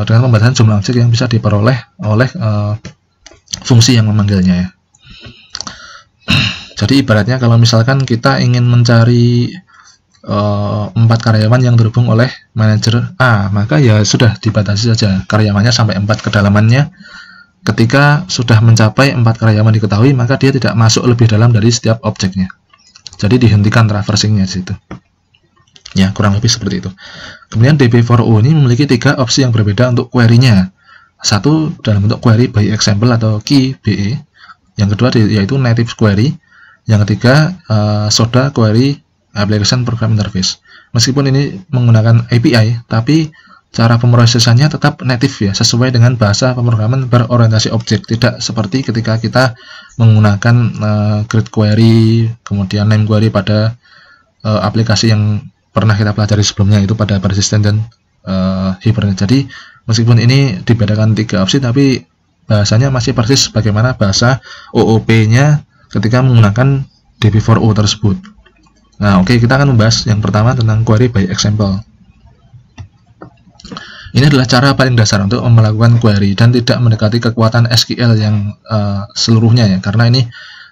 Speaker 1: dengan pembatasan jumlah objek yang bisa diperoleh oleh fungsi yang memanggilnya ya. Jadi ibaratnya kalau misalkan kita ingin mencari 4 karyawan yang terhubung oleh manajer A, maka ya sudah dibatasi saja karyawannya sampai 4 kedalamannya. Ketika sudah mencapai 4 karyawan diketahui, maka dia tidak masuk lebih dalam dari setiap objeknya. Jadi dihentikan traversingnya di situ. Ya, kurang lebih seperti itu. Kemudian DB4O ini memiliki 3 opsi yang berbeda untuk query-nya. Satu dalam bentuk query by example atau key BE. Yang kedua yaitu native query. Yang ketiga SODA query application program interface. Meskipun ini menggunakan API, tapi cara pemrosesannya tetap native ya, sesuai dengan bahasa pemrograman berorientasi objek. Tidak seperti ketika kita menggunakan create query, kemudian name query pada aplikasi yang pernah kita pelajari sebelumnya, itu pada persistent dan Hibernate. Jadi meskipun ini dibedakan 3 opsi, tapi bahasanya masih persis bagaimana bahasa OOP-nya ketika menggunakan DB4O tersebut. Nah, oke, kita akan membahas yang pertama tentang query by example. Ini adalah cara paling dasar untuk melakukan query dan tidak mendekati kekuatan SQL yang seluruhnya ya, karena ini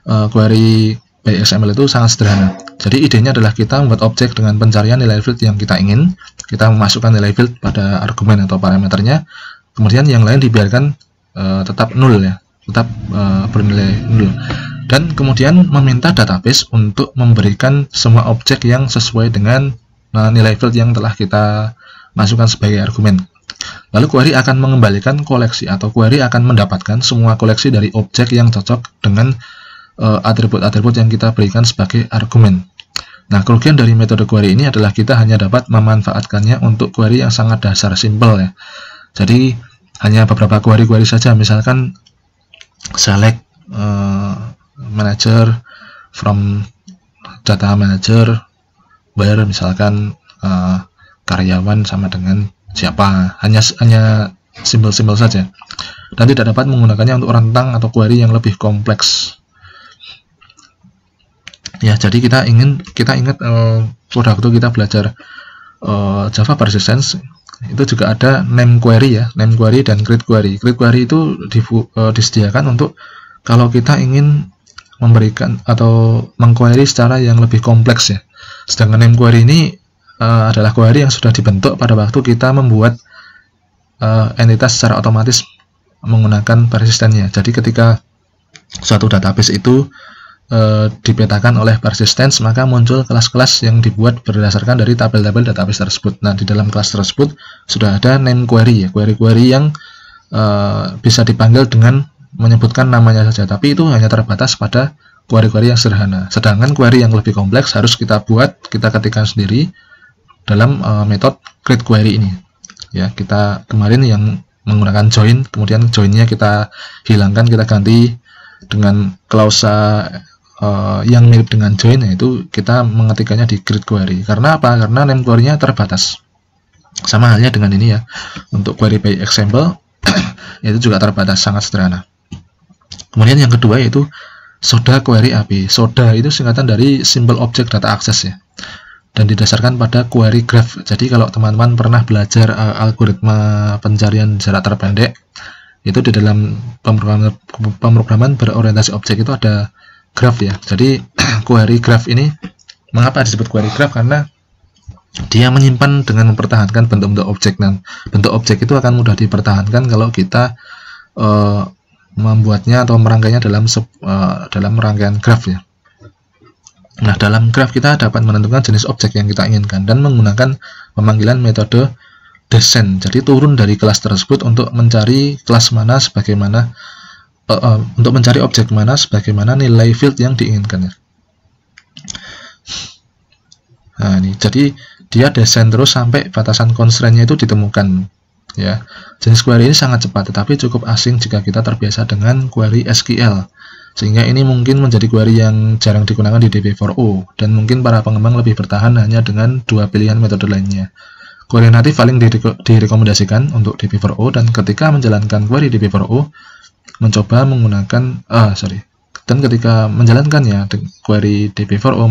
Speaker 1: query by XML itu sangat sederhana. Jadi idenya adalah kita membuat objek dengan pencarian nilai field yang kita ingin, kita memasukkan nilai field pada argumen atau parameternya, kemudian yang lain dibiarkan tetap nol ya, tetap bernilai nol, dan kemudian meminta database untuk memberikan semua objek yang sesuai dengan nilai field yang telah kita masukkan sebagai argumen. Lalu query akan mengembalikan koleksi atau query akan mendapatkan semua koleksi dari objek yang cocok dengan atribut-atribut yang kita berikan sebagai argumen. Nah, kerugian dari metode query ini adalah kita hanya dapat memanfaatkannya untuk query yang sangat dasar, simple ya. Jadi hanya beberapa query saja, misalkan select manager from data manager, where misalkan karyawan sama dengan siapa, hanya simbol-simbol saja, dan tidak dapat menggunakannya untuk rentang atau query yang lebih kompleks. Ya, jadi kita ingat pada waktu kita belajar Java Persistence itu juga ada name query ya, name query dan create query. Create query itu disediakan untuk kalau kita ingin memberikan atau mengquery secara yang lebih kompleks ya. Sedangkan name query ini adalah query yang sudah dibentuk pada waktu kita membuat entitas secara otomatis menggunakan persistennya. Jadi ketika suatu database itu dipetakan oleh persistence, maka muncul kelas-kelas yang dibuat berdasarkan dari tabel-tabel database tersebut. Nah, di dalam kelas tersebut sudah ada name query ya, query-query yang bisa dipanggil dengan menyebutkan namanya saja, tapi itu hanya terbatas pada query-query yang sederhana. Sedangkan query yang lebih kompleks harus kita ketikkan sendiri dalam metode create query ini. Ya, kita kemarin yang menggunakan join, kemudian joinnya kita hilangkan, kita ganti dengan klausa yang mirip dengan join, yaitu kita mengetikkannya di create query. Karena apa? Karena name query-nya terbatas. Sama halnya dengan ini ya, untuk query by example itu juga terbatas, sangat sederhana. Kemudian yang kedua yaitu SODA query API. SODA itu singkatan dari Simple Object Data Access ya, dan didasarkan pada query graph. Jadi kalau teman-teman pernah belajar algoritma pencarian jarak terpendek, itu di dalam pemrograman berorientasi objek itu ada graph ya. Jadi query graph ini, mengapa disebut query graph? Karena dia menyimpan dengan mempertahankan bentuk-bentuk objek, dan bentuk objek itu akan mudah dipertahankan kalau kita membuatnya atau merangkainya dalam rangkaian graph ya. Nah, dalam graph kita dapat menentukan jenis objek yang kita inginkan dan menggunakan pemanggilan metode descent. Jadi turun dari kelas tersebut untuk mencari kelas mana sebagaimana untuk mencari objek mana sebagaimana nilai field yang diinginkan. Nah, ini jadi dia descent terus sampai batasan constraint-nya itu ditemukan. Ya, jenis query ini sangat cepat, tetapi cukup asing jika kita terbiasa dengan query SQL. Sehingga ini mungkin menjadi query yang jarang digunakan di DB4O, dan mungkin para pengembang lebih bertahan hanya dengan dua pilihan metode lainnya. Query natif paling direkomendasikan untuk DB4O, dan ketika menjalankan query DB4O mencoba menggunakan dan ketika menjalankannya query DB4O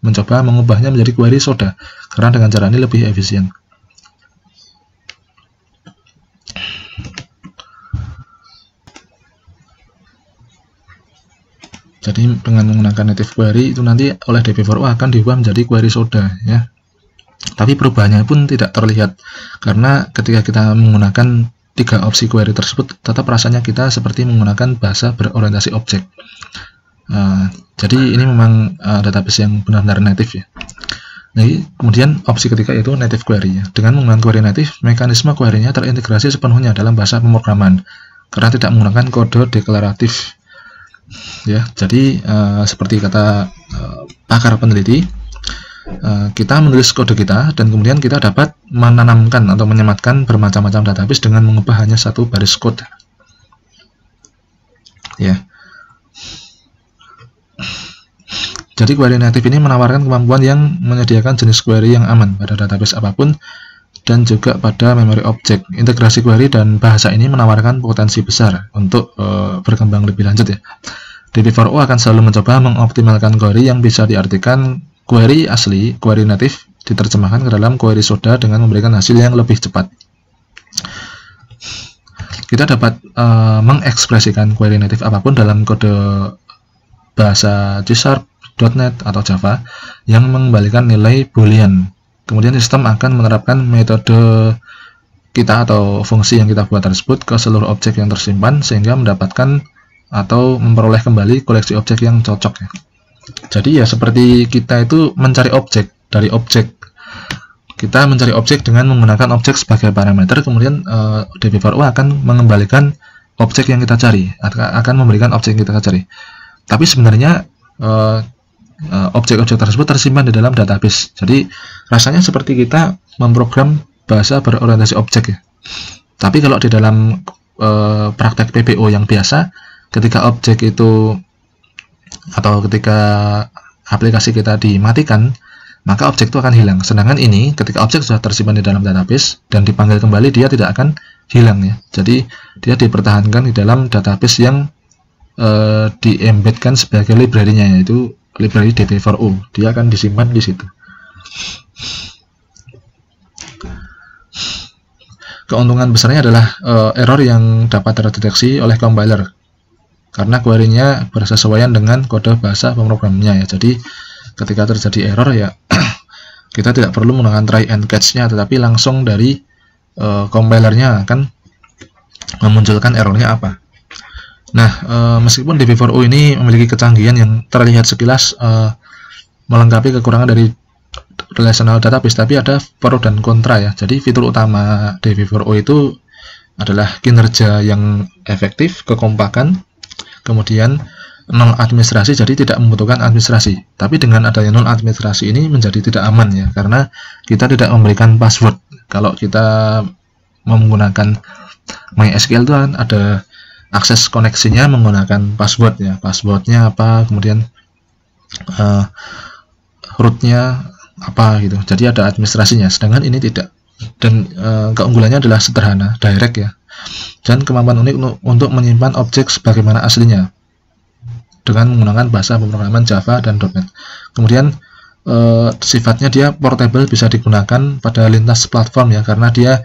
Speaker 1: mencoba mengubahnya menjadi query SODA, karena dengan cara ini lebih efisien. Jadi dengan menggunakan native query itu nanti oleh DB4O akan diubah menjadi query SODA ya. Tapi perubahannya pun tidak terlihat, karena ketika kita menggunakan tiga opsi query tersebut, tetap rasanya kita seperti menggunakan bahasa berorientasi objek. Jadi ini memang database yang benar-benar native ya. Nah, kemudian opsi ketiga yaitu native query ya. Dengan menggunakan query native, mekanisme query-nya terintegrasi sepenuhnya dalam bahasa pemrograman karena tidak menggunakan kode deklaratif. Ya, jadi seperti kata pakar peneliti, kita menulis kode kita dan kemudian kita dapat menanamkan atau menyematkan bermacam-macam database dengan mengubah hanya satu baris kode. Ya. Jadi query native ini menawarkan kemampuan yang menyediakan jenis query yang aman pada database apapun dan juga pada memori objek. Integrasi query dan bahasa ini menawarkan potensi besar untuk berkembang lebih lanjut ya. DB4O akan selalu mencoba mengoptimalkan query yang bisa diartikan query asli, query native diterjemahkan ke dalam query SODA dengan memberikan hasil yang lebih cepat. Kita dapat mengekspresikan query native apapun dalam kode bahasa C#, .NET atau Java yang mengembalikan nilai boolean. Kemudian sistem akan menerapkan metode kita atau fungsi yang kita buat tersebut ke seluruh objek yang tersimpan sehingga mendapatkan atau memperoleh kembali koleksi objek yang cocok ya. Jadi ya seperti kita itu mencari objek dari objek. Kita mencari objek dengan menggunakan objek sebagai parameter, kemudian DB4O akan mengembalikan objek yang kita cari, akan memberikan objek yang kita cari. Tapi sebenarnya objek-objek tersebut tersimpan di dalam database. Jadi rasanya seperti kita memprogram bahasa berorientasi objek ya. Tapi kalau di dalam praktek PPO yang biasa, ketika objek itu atau ketika aplikasi kita dimatikan, maka objek itu akan hilang. Sedangkan ini ketika objek sudah tersimpan di dalam database dan dipanggil kembali, dia tidak akan hilang ya. Jadi dia dipertahankan di dalam database yang di-embedkan sebagai library-nya, yaitu library db4o. Dia akan disimpan di situ. Keuntungan besarnya adalah error yang dapat terdeteksi oleh compiler karena query-nya bersesuaian dengan kode bahasa pemrogramannya ya. Jadi ketika terjadi error ya kita tidak perlu menggunakan try and catch-nya, tetapi langsung dari compilernya akan memunculkan errornya apa. Nah, meskipun db4o ini memiliki kecanggihan yang terlihat sekilas melengkapi kekurangan dari relational database, tapi ada pro dan kontra ya. Jadi fitur utama db4o itu adalah kinerja yang efektif, kekompakan, kemudian nol administrasi, jadi tidak membutuhkan administrasi. Tapi dengan adanya nol administrasi ini menjadi tidak aman ya, karena kita tidak memberikan password. Kalau kita menggunakan MySQL itu kan ada akses koneksinya menggunakan password ya. Passwordnya apa, kemudian rootnya apa gitu. Jadi ada administrasinya. Sedangkan ini tidak. Dan keunggulannya adalah sederhana, direct ya. Dan kemampuan unik untuk menyimpan objek sebagaimana aslinya dengan menggunakan bahasa pemrograman Java dan .NET. Kemudian sifatnya dia portable, bisa digunakan pada lintas platform ya, karena dia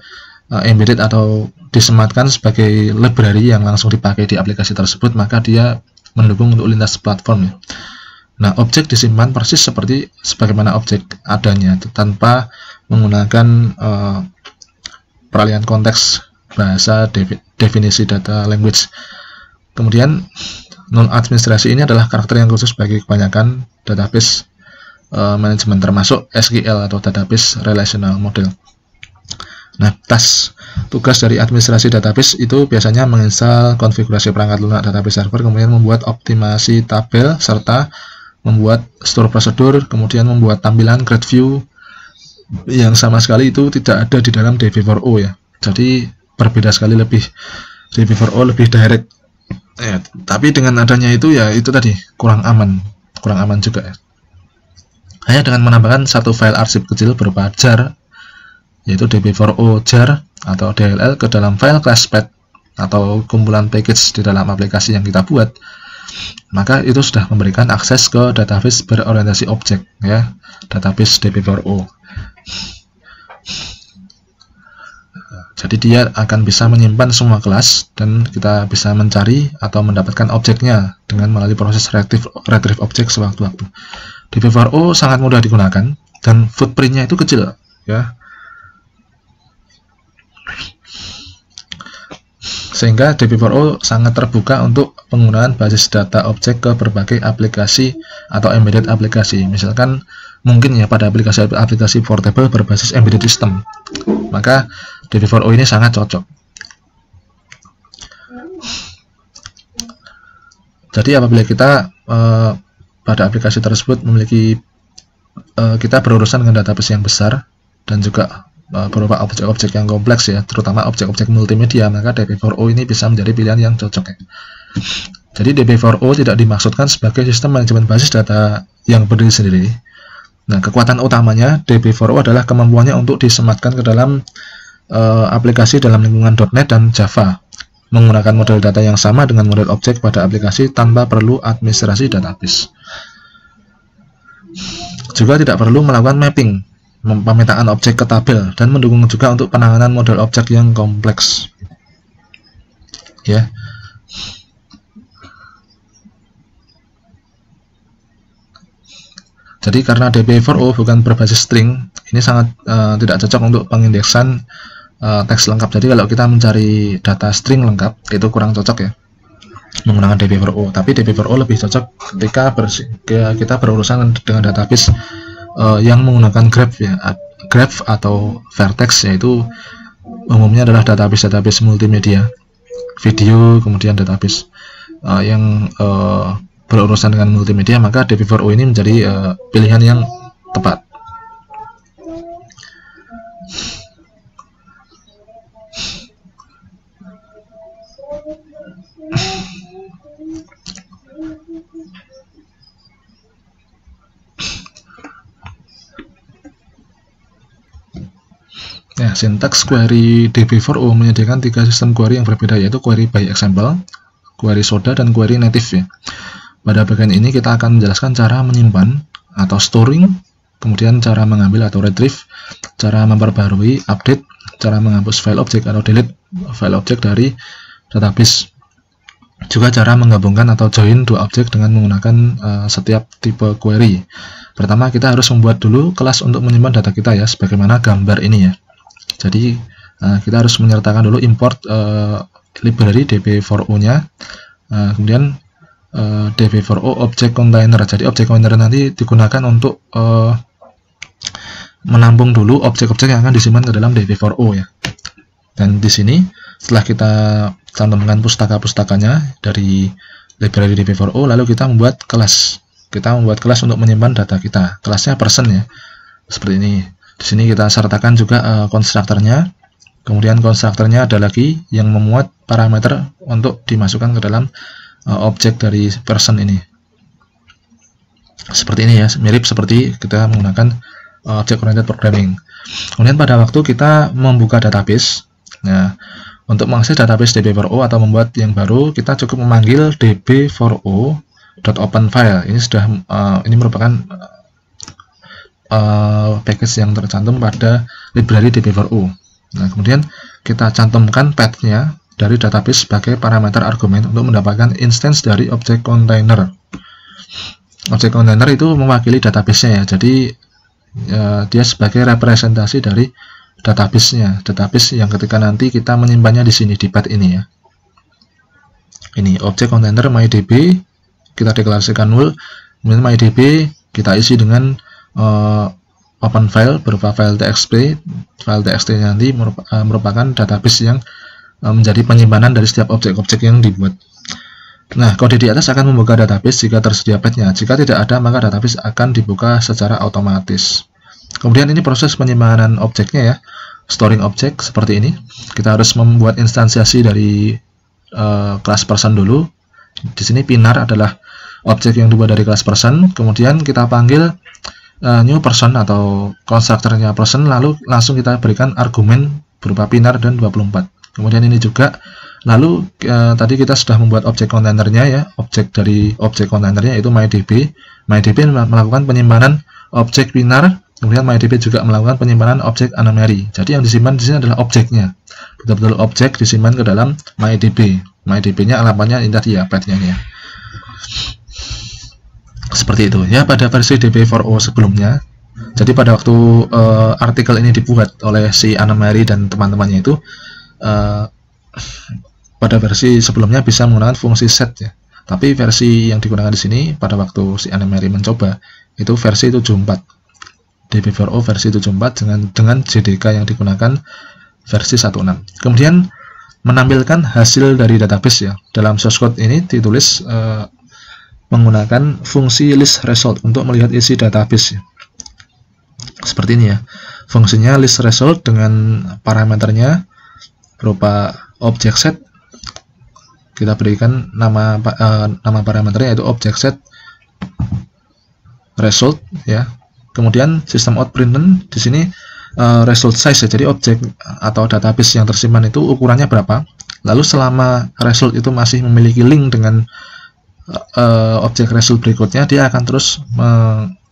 Speaker 1: embedded atau disematkan sebagai library yang langsung dipakai di aplikasi tersebut, maka dia mendukung untuk lintas platform ya. Nah, objek disimpan persis sebagaimana objek adanya tanpa menggunakan peralihan konteks bahasa definisi data language. Kemudian non administrasi ini adalah karakter yang khusus bagi kebanyakan database manajemen, termasuk SQL atau database relational model. Nah, tugas dari administrasi database itu biasanya menginstal konfigurasi perangkat lunak database server, kemudian membuat optimasi tabel, serta membuat store prosedur, kemudian membuat tampilan grid view yang sama sekali itu tidak ada di dalam db4o ya. Jadi berbeda sekali, db4o lebih direct ya, tapi dengan adanya itu ya itu tadi kurang aman juga ya. Hanya dengan menambahkan satu file arsip kecil berupa jar, yaitu db4o jar atau DLL ke dalam file class path atau kumpulan package di dalam aplikasi yang kita buat, maka itu sudah memberikan akses ke database berorientasi objek ya, database db4o. Jadi dia akan bisa menyimpan semua kelas dan kita bisa mencari atau mendapatkan objeknya dengan melalui proses retrieve objek sewaktu-waktu. db4o sangat mudah digunakan dan footprintnya itu kecil ya, sehingga db4o sangat terbuka untuk penggunaan basis data objek ke berbagai aplikasi atau embedded aplikasi. Misalkan mungkin ya pada aplikasi portable berbasis embedded system, maka db4o ini sangat cocok. Jadi apabila kita pada aplikasi tersebut memiliki kita berurusan dengan database yang besar dan juga berupa objek-objek yang kompleks ya, terutama objek-objek multimedia, maka db4o ini bisa menjadi pilihan yang cocok ya. Jadi db4o tidak dimaksudkan sebagai sistem manajemen basis data yang berdiri sendiri. Nah, kekuatan utamanya db4o adalah kemampuannya untuk disematkan ke dalam aplikasi dalam lingkungan .NET dan Java, menggunakan model data yang sama dengan model objek pada aplikasi tanpa perlu administrasi database. Juga tidak perlu melakukan mapping, pemetaan objek ke tabel, dan mendukung juga untuk penanganan model objek yang kompleks ya. Jadi karena db4o bukan berbasis string, ini sangat tidak cocok untuk pengindeksan teks lengkap. Jadi kalau kita mencari data string lengkap itu kurang cocok ya menggunakan db4o. Tapi db4o lebih cocok ketika kita berurusan dengan database yang menggunakan graph ya, graph atau vertex, yaitu umumnya adalah database multimedia, video, kemudian database yang berurusan dengan multimedia, maka db4o ini menjadi pilihan yang tepat. Ya, sintaks query DB4O menyediakan 3 sistem query yang berbeda, yaitu query by example, query soda, dan query native ya. Pada bagian ini kita akan menjelaskan cara menyimpan atau storing, kemudian cara mengambil atau retrieve, cara memperbarui, update, cara menghapus file object atau delete file object dari database, juga cara menggabungkan atau join dua objek dengan menggunakan setiap tipe query. Pertama, kita harus membuat dulu kelas untuk menyimpan data kita ya, sebagaimana gambar ini ya. Jadi kita harus menyertakan dulu import library db4o-nya, kemudian db4o object container. Jadi object container nanti digunakan untuk menampung dulu objek-objek yang akan disimpan ke dalam db4o ya. Dan di sini setelah kita cantumkan pustaka-pustakanya dari library db4o, lalu kita membuat kelas. Kita membuat kelas untuk menyimpan data kita. Kelasnya person ya, seperti ini. Di sini kita sertakan juga konstruktornya. Kemudian konstruktornya ada lagi yang memuat parameter untuk dimasukkan ke dalam objek dari person ini. Seperti ini ya, mirip seperti kita menggunakan object oriented programming. Kemudian pada waktu kita membuka database, nah untuk mengakses database db4o atau membuat yang baru, kita cukup memanggil db4o.openFile. Ini sudah ini merupakan package yang tercantum pada library db4o. Nah, kemudian kita cantumkan path-nya dari database sebagai parameter argumen untuk mendapatkan instance dari object container. Object container itu mewakili database-nya ya. Jadi dia sebagai representasi dari database-nya, database yang ketika nanti kita menyimpannya di sini di path ini ya. Ini object container mydb, kita deklarasikan null, kemudian mydb kita isi dengan open file berupa file txt. File txt nanti merupakan database yang menjadi penyimpanan dari setiap objek-objek yang dibuat. Nah, kode di atas akan membuka database jika tersedia path-nya. Jika tidak ada, maka database akan dibuka secara otomatis. Kemudian ini proses penyimpanan objeknya ya, storing object seperti ini. Kita harus membuat instansiasi dari kelas person dulu. Di sini pinar adalah objek yang dibuat dari kelas person. Kemudian kita panggil new person atau konstruktornya person, lalu langsung kita berikan argumen berupa pinar dan 24. Kemudian ini juga, lalu tadi kita sudah membuat objek kontainernya ya, objek dari objek kontainernya yaitu mydb. Mydb melakukan penyimpanan objek pinar, kemudian mydb juga melakukan penyimpanan objek anomaly. Jadi yang disimpan di sini adalah objeknya, betul-betul objek disimpan ke dalam mydb. Mydb-nya alamatnya ini tadi ya, path-nya ya. Seperti itu ya pada versi db4o sebelumnya. Jadi pada waktu artikel ini dibuat oleh si Annemarie dan teman-temannya itu, pada versi sebelumnya bisa menggunakan fungsi set ya. Tapi versi yang digunakan di sini pada waktu si Annemarie mencoba itu versi 74. db4o versi 74 dengan JDK yang digunakan versi 16. Kemudian menampilkan hasil dari database ya. Dalam source code ini ditulis menggunakan fungsi list result untuk melihat isi database ya. Seperti ini ya, fungsinya list result dengan parameternya berupa object set. Kita berikan nama parameternya yaitu object set result ya. Kemudian sistem out printen di sini result size ya, jadi objek atau database yang tersimpan itu ukurannya berapa. Lalu selama result itu masih memiliki link dengan objek result berikutnya, dia akan terus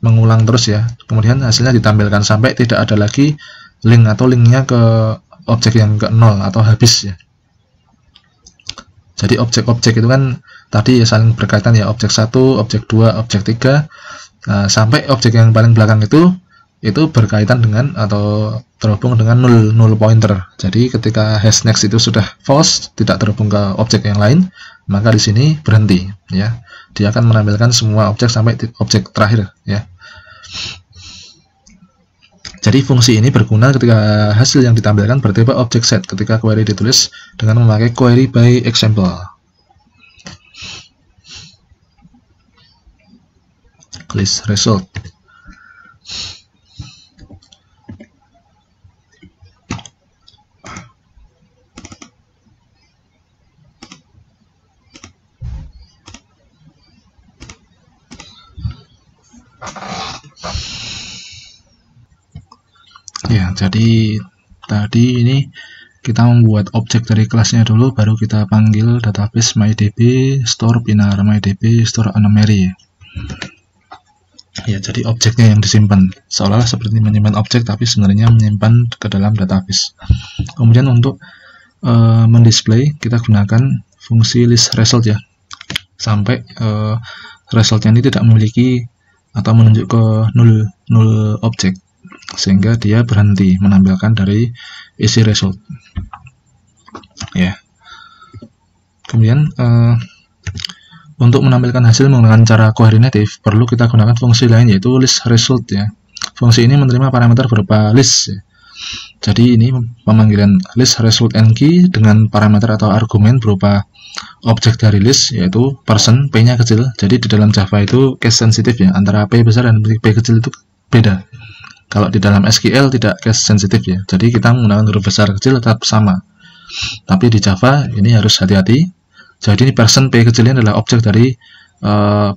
Speaker 1: mengulang terus ya. Kemudian hasilnya ditampilkan sampai tidak ada lagi link atau linknya ke objek yang ke 0 atau habis ya. Jadi objek-objek itu kan tadi ya saling berkaitan ya, objek 1, objek 2, objek 3, sampai objek yang paling belakang itu berkaitan dengan atau terhubung dengan null pointer. Jadi ketika hash next itu sudah false, tidak terhubung ke objek yang lain, maka di sini berhenti ya. Dia akan menampilkan semua objek sampai objek terakhir ya. Jadi fungsi ini berguna ketika hasil yang ditampilkan bertipe object set ketika query ditulis dengan memakai query by example. List result. Ya, jadi Tadi ini kita membuat objek dari kelasnya dulu, baru kita panggil database mydb store pinar mydb store anomaly. Ya, jadi objeknya yang disimpan, seolah-olah seperti menyimpan objek tapi sebenarnya menyimpan ke dalam database. Kemudian untuk mendisplay kita gunakan fungsi list result ya, sampai resultnya ini tidak memiliki atau menunjuk ke null objek, sehingga dia berhenti menampilkan dari isi result ya. Kemudian untuk menampilkan hasil menggunakan cara query native perlu kita gunakan fungsi lain, yaitu list result ya. Fungsi ini menerima parameter berupa list ya. Jadi ini pemanggilan list result and key dengan parameter atau argumen berupa objek dari list, yaitu person, p-nya kecil. Jadi di dalam Java itu case sensitif ya, antara p besar dan p kecil itu beda. Kalau di dalam SQL tidak case sensitif ya, jadi kita menggunakan huruf besar kecil tetap sama. Tapi di Java ini harus hati-hati. Jadi ini person p kecil ini adalah objek dari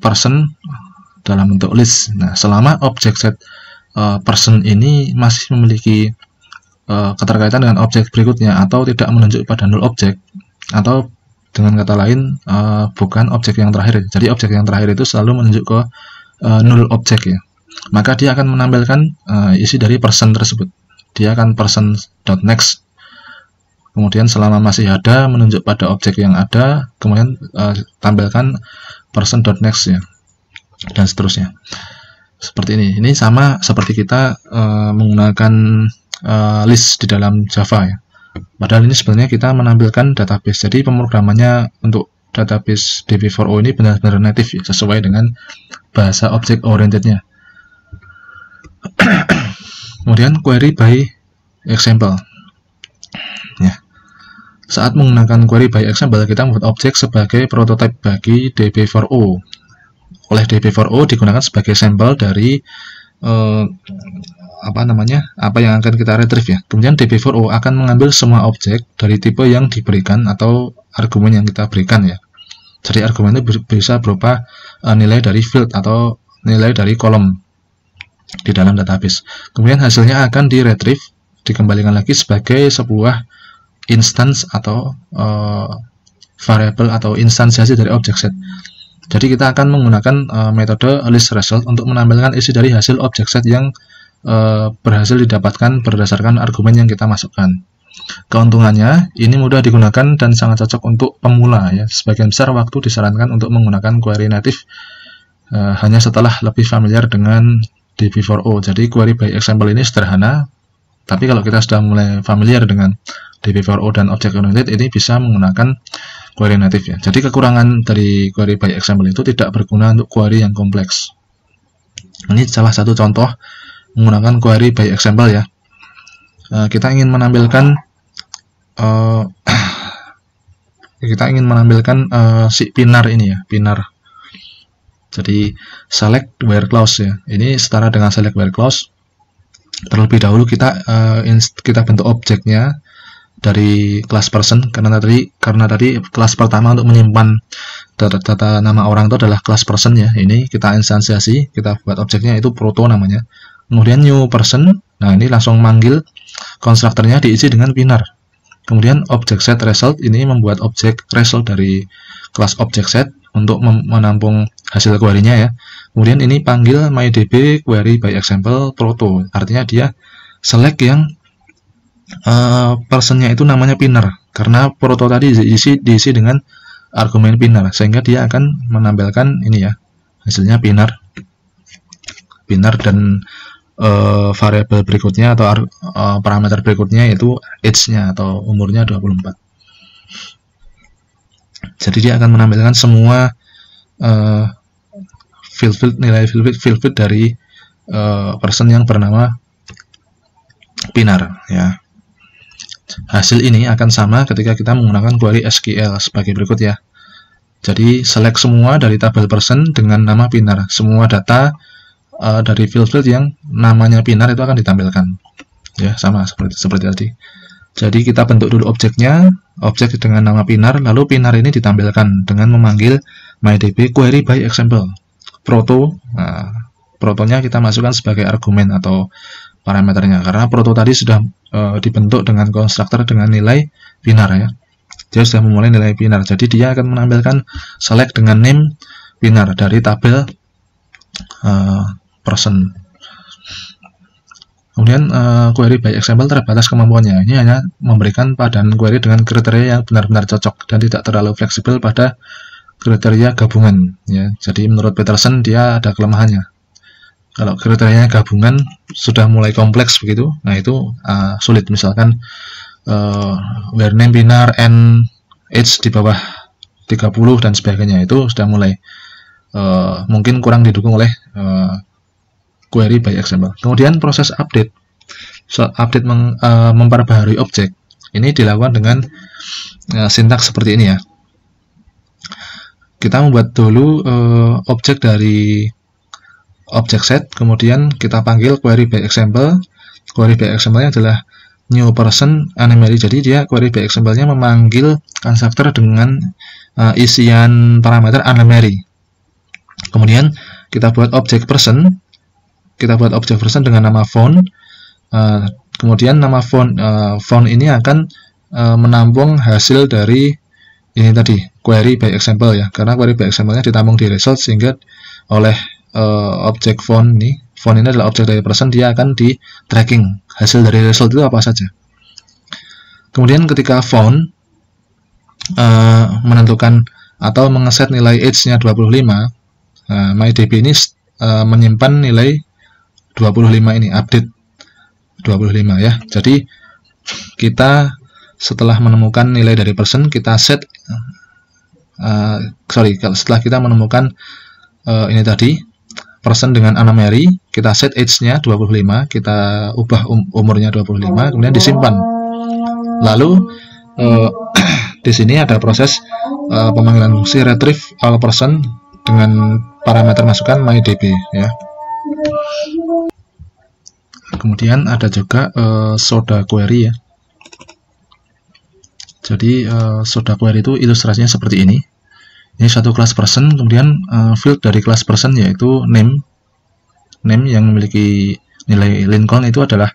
Speaker 1: person dalam bentuk list. Nah, selama objek set person ini masih memiliki keterkaitan dengan objek berikutnya atau tidak menunjuk pada null objek, atau dengan kata lain bukan objek yang terakhir. Jadi objek yang terakhir itu selalu menunjuk ke null objek ya. Maka dia akan menampilkan isi dari person tersebut. Dia akan person.next. Kemudian selama masih ada menunjuk pada objek yang ada, kemudian tampilkan person.next ya, dan seterusnya. Seperti ini. Ini sama seperti kita menggunakan list di dalam Java ya. Padahal ini sebenarnya kita menampilkan database. Jadi pemrogramannya untuk database DB4O ini benar-benar native ya, sesuai dengan bahasa object orientednya. Kemudian query by example ya. Saat menggunakan query by example, kita membuat objek sebagai prototipe bagi DB4O. Oleh DB4O digunakan sebagai sampel dari apa yang akan kita retrieve ya. Kemudian DB4O akan mengambil semua objek dari tipe yang diberikan atau argumen yang kita berikan ya. Jadi argumen itu bisa berupa nilai dari field atau nilai dari kolom di dalam database. Kemudian hasilnya akan diretrieve, dikembalikan lagi sebagai sebuah instance atau variable atau instansiasi dari objek set. Jadi kita akan menggunakan metode list result untuk menampilkan isi dari hasil objek set yang berhasil didapatkan berdasarkan argumen yang kita masukkan. Keuntungannya ini mudah digunakan dan sangat cocok untuk pemula ya. Sebagian besar waktu disarankan untuk menggunakan query native hanya setelah lebih familiar dengan DB4O. Jadi query by example ini sederhana, tapi kalau kita sudah mulai familiar dengan DB4O dan object oriented, ini bisa menggunakan query native ya. Jadi kekurangan dari query by example itu tidak berguna untuk query yang kompleks. Ini salah satu contoh menggunakan query by example ya. Kita ingin menampilkan si pinar ini ya, pinar. Jadi select where clause ya. Ini setara dengan select where clause. Terlebih dahulu kita bentuk objeknya dari kelas person, karena tadi kelas pertama untuk menyimpan data nama orang itu adalah kelas person ya. Ini kita instansiasi, kita buat objeknya itu proto namanya. Kemudian new person, nah ini langsung manggil konstruktornya diisi dengan pinar. Kemudian object set result ini membuat objek result dari kelas object set untuk menampung hasil query-nya ya. Kemudian ini panggil mydb query by example proto, artinya dia select yang personnya itu namanya pinar, karena proto tadi diisi dengan argumen pinar, sehingga dia akan menampilkan ini ya, hasilnya pinar dan variabel berikutnya atau parameter berikutnya yaitu age-nya atau umurnya 24. Jadi dia akan menampilkan semua nilai field dari person yang bernama pinar ya. Hasil ini akan sama ketika kita menggunakan query SQL sebagai berikut ya. Jadi select semua dari tabel person dengan nama pinar. Semua data dari field yang namanya pinar itu akan ditampilkan. Ya, sama seperti tadi. Jadi kita bentuk dulu objeknya, objek dengan nama pinar, lalu pinar ini ditampilkan dengan memanggil mydb query by example proto. Nah, protonya kita masukkan sebagai argumen atau parameternya, karena proto tadi sudah dibentuk dengan konstruktor dengan nilai binar ya. Dia sudah memulai nilai binar, jadi dia akan menampilkan select dengan name binar dari tabel person. Kemudian query by example terbatas kemampuannya. Ini hanya memberikan padanan query dengan kriteria yang benar-benar cocok dan tidak terlalu fleksibel pada kriteria gabungan. Ya, jadi menurut Peterson dia ada kelemahannya. Kalau kriterianya gabungan sudah mulai kompleks begitu, nah itu sulit. Misalkan where name binar and age di bawah 30 dan sebagainya, itu sudah mulai mungkin kurang didukung oleh query by example. Kemudian proses update, memperbaharui objek ini dilakukan dengan sintaks seperti ini ya. Kita membuat dulu objek dari objek set, kemudian kita panggil query by example. Query by example-nya adalah new person anomaly. Jadi dia query by example-nya memanggil konstruktor dengan isian parameter anomaly. Kemudian kita buat objek person. Kita buat objek person dengan nama font. Kemudian nama font ini akan menampung hasil dari ini tadi query by example ya, karena query by example-nya ditampung di result, sehingga oleh objek font ini adalah objek dari person, dia akan di tracking hasil dari result itu apa saja. Kemudian ketika font menentukan atau mengeset nilai age-nya 25, MyDB ini menyimpan nilai 25 ini, update 25 ya. Jadi kita setelah menemukan nilai dari person, kita set setelah kita menemukan ini tadi person dengan anomaly, kita set age-nya 25, kita ubah umurnya 25, kemudian disimpan. Lalu di sini ada proses pemanggilan fungsi retrieve all person dengan parameter masukan MyDB ya. Kemudian ada juga soda query ya. Jadi soda query itu ilustrasinya seperti ini. Ini satu kelas person, kemudian field dari kelas person yaitu name yang memiliki nilai Lincoln itu adalah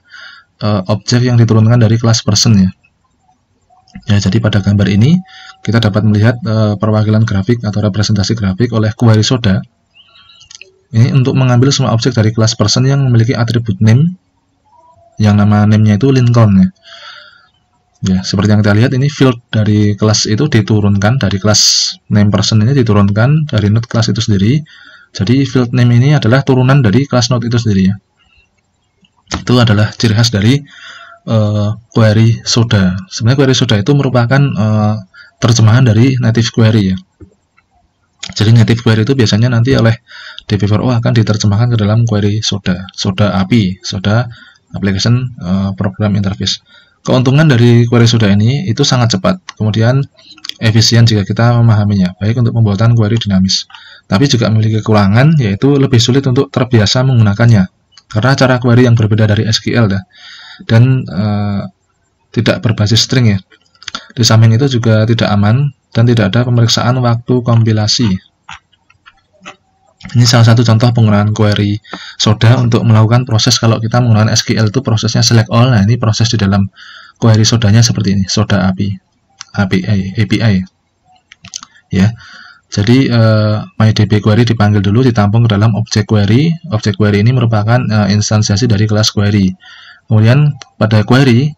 Speaker 1: objek yang diturunkan dari kelas person ya. Ya, jadi pada gambar ini kita dapat melihat perwakilan grafik atau representasi grafik oleh query soda. Ini untuk mengambil semua objek dari kelas person yang memiliki atribut name, yang nama name-nya itu Lincoln ya. Ya, seperti yang kita lihat ini field dari kelas itu diturunkan dari kelas name person ini, diturunkan dari node kelas itu sendiri. Jadi field name ini adalah turunan dari kelas node itu sendiri ya. Itu adalah ciri khas dari query soda. Sebenarnya query soda itu merupakan terjemahan dari native query ya. Jadi native query itu biasanya nanti oleh DB4O akan diterjemahkan ke dalam query soda, soda API, soda application program interface. Keuntungan dari query soda ini itu sangat cepat, kemudian efisien jika kita memahaminya, baik untuk pembuatan query dinamis. Tapi juga memiliki kekurangan, yaitu lebih sulit untuk terbiasa menggunakannya, karena cara query yang berbeda dari SQL dan tidak berbasis string ya. Di samping itu juga tidak aman dan tidak ada pemeriksaan waktu kompilasi. Ini salah satu contoh penggunaan query soda untuk melakukan proses. Kalau kita menggunakan SQL itu prosesnya select all. Nah, ini proses di dalam query sodanya seperti ini, soda API ya. Jadi MyDB query dipanggil dulu, ditampung ke dalam objek query. Objek query ini merupakan instansiasi dari kelas query. Kemudian pada query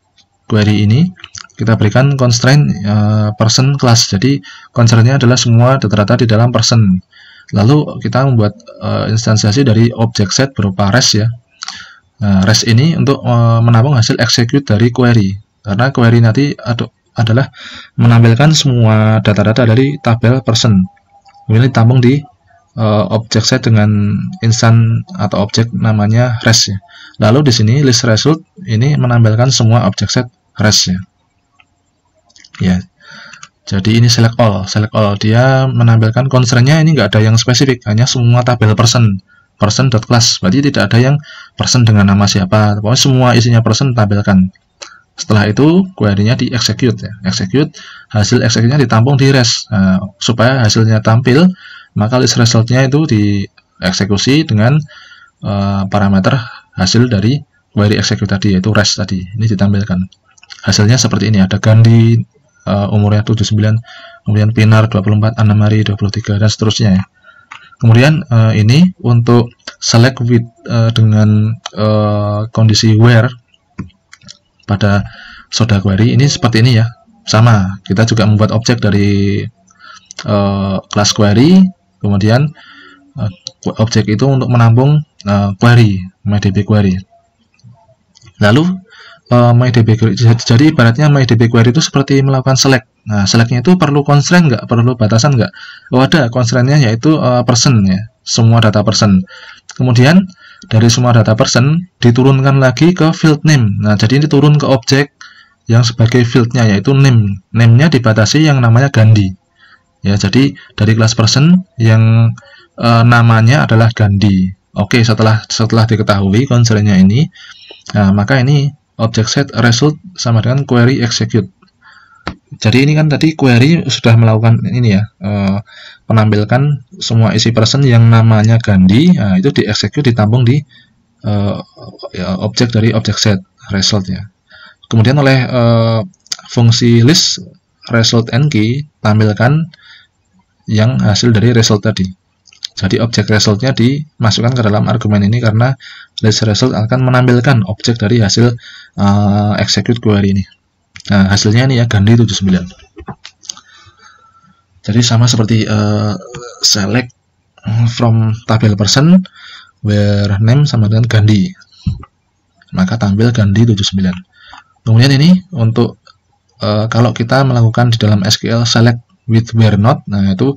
Speaker 1: ini kita berikan constraint person class. Jadi constraint-nya adalah semua data-data di dalam person. Lalu kita membuat instansiasi dari objek set berupa res ya. Res ini untuk menampung hasil execute dari query. Karena query nanti adalah menampilkan semua data-data dari tabel person. Kemudian ditampung di objek set dengan instan atau objek namanya res ya. Lalu di sini list result ini menampilkan semua objek set res ya. Ya. Jadi ini select all dia menampilkan constraint-nya ini nggak ada yang spesifik, hanya semua tabel person.class. Berarti tidak ada yang person dengan nama siapa, pokoknya semua isinya person tampilkan. Setelah itu query-nya di execute ya. Execute, hasil execute-nya ditampung di res. Supaya hasilnya tampil, maka list result-nya itu dieksekusi dengan parameter hasil dari query execute tadi, yaitu REST tadi. Ini ditampilkan. Hasilnya seperti ini, ada Gandhi, umurnya 79, kemudian Pinar 24, Anamari 23, dan seterusnya ya. Kemudian ini untuk select with dengan kondisi where pada soda query ini seperti ini ya. Sama, kita juga membuat objek dari kelas query, kemudian objek itu untuk menampung query, MyDB query. Lalu MyDB query, jadi ibaratnya MyDB query itu seperti melakukan select. Nah, selectnya itu perlu constraint nggak? Perlu batasan nggak? Oh, ada constraintnya, yaitu person ya, semua data person. Kemudian dari semua data person diturunkan lagi ke field name. Nah, jadi ini turun ke objek yang sebagai fieldnya, yaitu name. Name-nya dibatasi yang namanya Gandhi. Ya, jadi dari kelas person yang namanya adalah Gandhi. Oke, setelah diketahui constraint-nya ini, nah, maka ini object set result sama dengan query execute. Jadi ini kan tadi query sudah melakukan ini ya, menampilkan semua isi person yang namanya Gandhi. Nah, itu di-execute, ditampung di objek dari object set result ya. Kemudian oleh fungsi list result and key, tampilkan yang hasil dari result tadi. Jadi objek resultnya dimasukkan ke dalam argumen ini, karena list result akan menampilkan objek dari hasil execute query ini. Nah, hasilnya ini ya, Gandhi 79. Jadi sama seperti select from tabel person where name sama dengan Gandhi, maka tampil Gandhi 79. Kemudian ini untuk kalau kita melakukan di dalam SQL select with where not, nah itu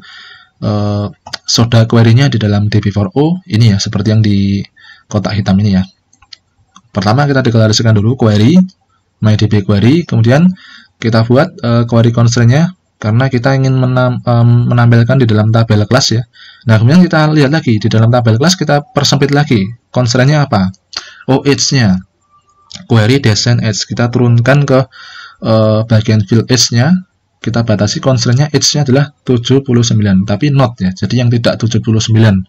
Speaker 1: soda query-nya di dalam DB4O ini ya, seperti yang di kotak hitam ini ya. Pertama kita deklarasikan dulu query MyDB query, kemudian kita buat query constraint-nya karena kita ingin menampilkan di dalam tabel kelas ya. Nah, kemudian kita lihat lagi di dalam tabel kelas, kita persempit lagi. Constraint-nya apa? Oh, age-nya. Query descent age. Kita turunkan ke bagian field age-nya. Kita batasi constraint-nya age-nya adalah 79, tapi not ya. Jadi yang tidak 79.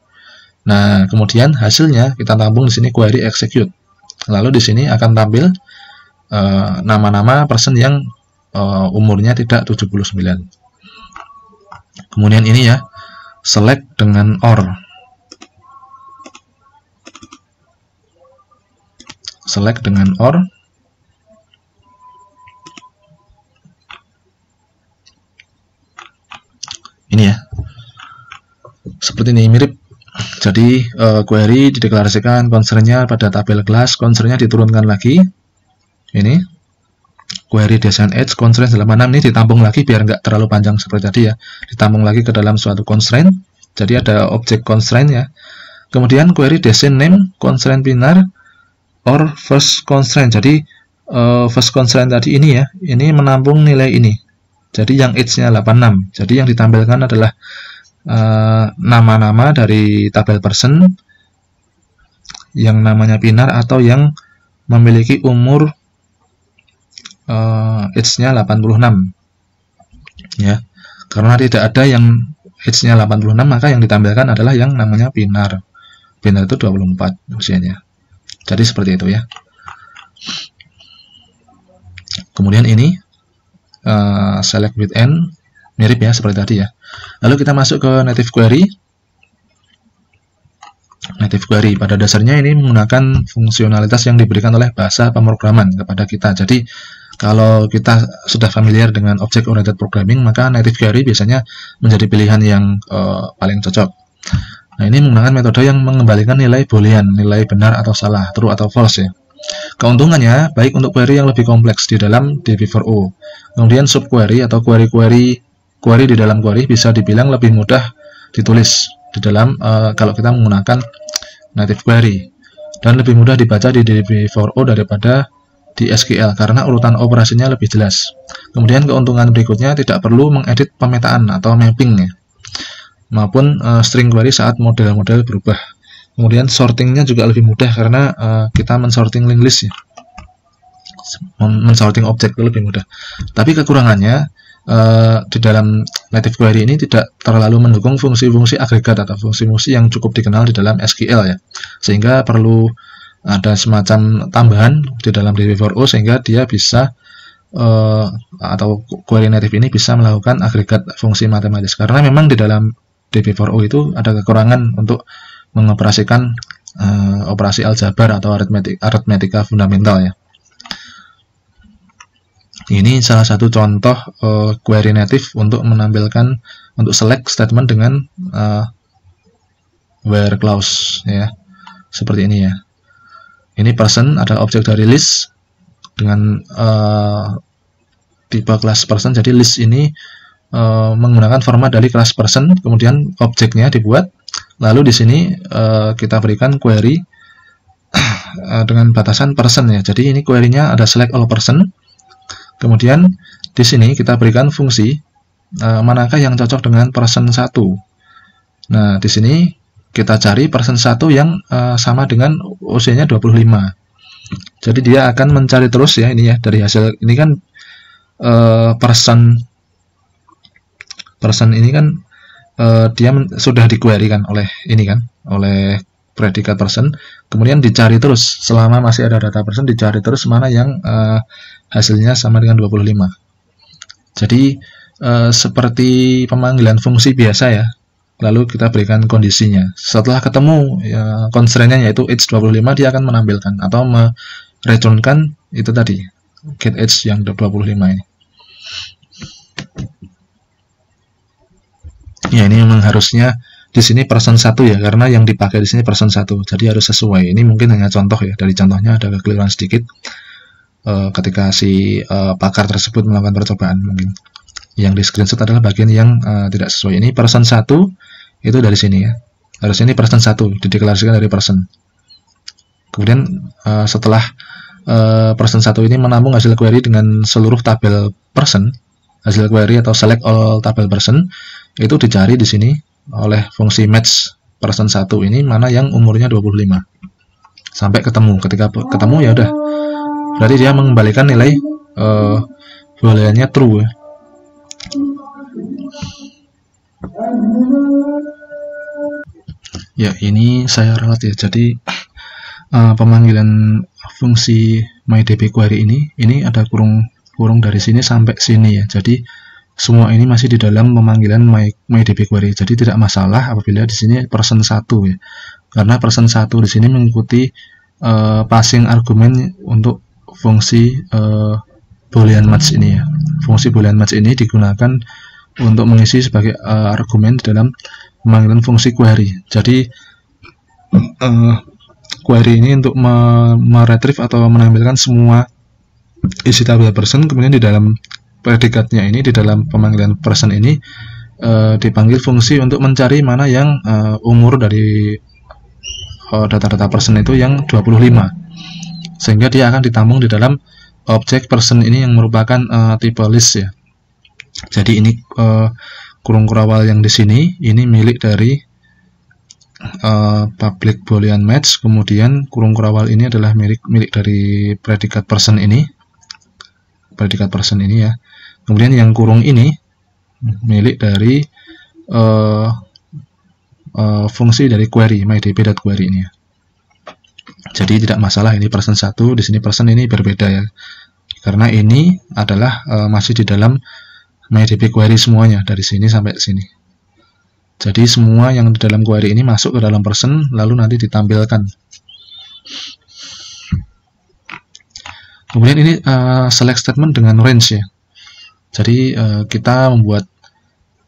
Speaker 1: Nah, kemudian hasilnya kita tampung di sini query execute. Lalu di sini akan tampil nama-nama person yang umurnya tidak 79. Kemudian ini ya, select dengan OR. Select dengan OR. Ini ya. Seperti ini, mirip. Jadi query dideklarasikan constraint-nya pada tabel kelas, constraint-nya diturunkan lagi. Ini query descent age constraint 86 ini ditampung lagi biar nggak terlalu panjang seperti tadi ya, ditampung lagi ke dalam suatu constraint. Jadi ada objek constraint ya. Kemudian query descent name constraint pinar or first constraint. Jadi first constraint tadi ini ya, ini menampung nilai ini. Jadi yang age-nya 86. Jadi yang ditampilkan adalah nama-nama dari tabel person yang namanya pinar atau yang memiliki umur age-nya 86 ya. Karena tidak ada yang age-nya 86, maka yang ditampilkan adalah yang namanya pinar. Pinar itu 24 usianya. Jadi seperti itu ya. Kemudian ini select with n, mirip ya seperti tadi ya. Lalu kita masuk ke native query. Native query pada dasarnya ini menggunakan fungsionalitas yang diberikan oleh bahasa pemrograman kepada kita. Jadi kalau kita sudah familiar dengan object oriented programming, maka native query biasanya menjadi pilihan yang paling cocok. Nah, ini menggunakan metode yang mengembalikan nilai boolean, nilai benar atau salah, true atau false ya. Keuntungannya baik untuk query yang lebih kompleks di dalam DB4O. Kemudian subquery atau query di dalam query bisa dibilang lebih mudah ditulis di dalam kalau kita menggunakan native query, dan lebih mudah dibaca di DB4O daripada di SQL karena urutan operasinya lebih jelas. Kemudian keuntungan berikutnya, tidak perlu mengedit pemetaan atau mapping ya, maupun string query saat model-model berubah. Kemudian sortingnya juga lebih mudah karena kita mensorting linked list ya, mensorting objek itu lebih mudah. Tapi kekurangannya di dalam native query ini tidak terlalu mendukung fungsi-fungsi agregat atau fungsi-fungsi yang cukup dikenal di dalam SQL ya, sehingga perlu ada semacam tambahan di dalam DB4O sehingga dia bisa atau query native ini bisa melakukan agregat fungsi matematis, karena memang di dalam DB4O itu ada kekurangan untuk mengoperasikan operasi aljabar atau aritmetika fundamental ya. Ini salah satu contoh query native untuk menampilkan untuk select statement dengan where clause ya, seperti ini ya. Ini person adalah objek dari list dengan tipe kelas person. Jadi list ini menggunakan format dari kelas person, kemudian objeknya dibuat, lalu di sini kita berikan query dengan batasan person ya. Jadi ini query-nya ada select all person. Kemudian di sini kita berikan fungsi manakah yang cocok dengan person 1. Nah, di sini kita cari person 1 yang sama dengan usianya 25. Jadi dia akan mencari terus ya, ini ya, dari hasil ini kan person ini kan dia sudah di-query kan oleh ini kan, oleh predikat person, kemudian dicari terus selama masih ada data person, dicari terus mana yang hasilnya sama dengan 25. Jadi seperti pemanggilan fungsi biasa ya, lalu kita berikan kondisinya. Setelah ketemu ya, constraint-nya yaitu age 25, dia akan menampilkan atau mereturnkan itu tadi, get age yang 25 ini. Ya, ini memang harusnya di sini person 1 ya, karena yang dipakai di sini person 1. Jadi harus sesuai. Ini mungkin hanya contoh ya, dari contohnya ada kekeliruan sedikit ketika si pakar tersebut melakukan percobaan mungkin. Yang di screenshot adalah bagian yang tidak sesuai. Ini person 1 itu dari sini ya. Harusnya ini person 1 dideklarasikan dari person. Kemudian setelah person 1 ini menampung hasil query dengan seluruh tabel person, hasil query atau select all tabel person, itu dicari di sini oleh fungsi match person 1 ini mana yang umurnya 25. Sampai ketemu. Ketika ketemu ya udah. Berarti dia mengembalikan nilai booleannya true ya. Ya, ini saya ralat ya. Jadi pemanggilan fungsi MyDBQuery ini ada kurung dari sini sampai sini ya. Jadi semua ini masih di dalam pemanggilan MyDBQuery. Jadi tidak masalah apabila di sini person 1 ya. Karena person 1 di sini mengikuti passing argumen untuk fungsi Boolean match ini ya. Fungsi Boolean match ini digunakan untuk mengisi sebagai argumen di dalam pemanggilan fungsi query. Jadi query ini untuk meretrieve atau menampilkan semua isi tabel person, kemudian di dalam predikatnya ini, di dalam pemanggilan person ini dipanggil fungsi untuk mencari mana yang umur dari data-data person itu yang 25, sehingga dia akan ditampung di dalam objek person ini yang merupakan tipe list ya. Jadi ini kurung kurawal yang di sini ini milik dari public boolean match, kemudian kurung kurawal ini adalah milik dari predikat person ini, ya. Kemudian yang kurung ini milik dari fungsi dari query mydb.query ini ya. Jadi tidak masalah ini person 1, di sini person ini berbeda ya. Karena ini adalah masih di dalam MyDBQuery semuanya dari sini sampai sini. Jadi semua yang di dalam query ini masuk ke dalam person lalu nanti ditampilkan. Kemudian ini select statement dengan range ya. Jadi kita membuat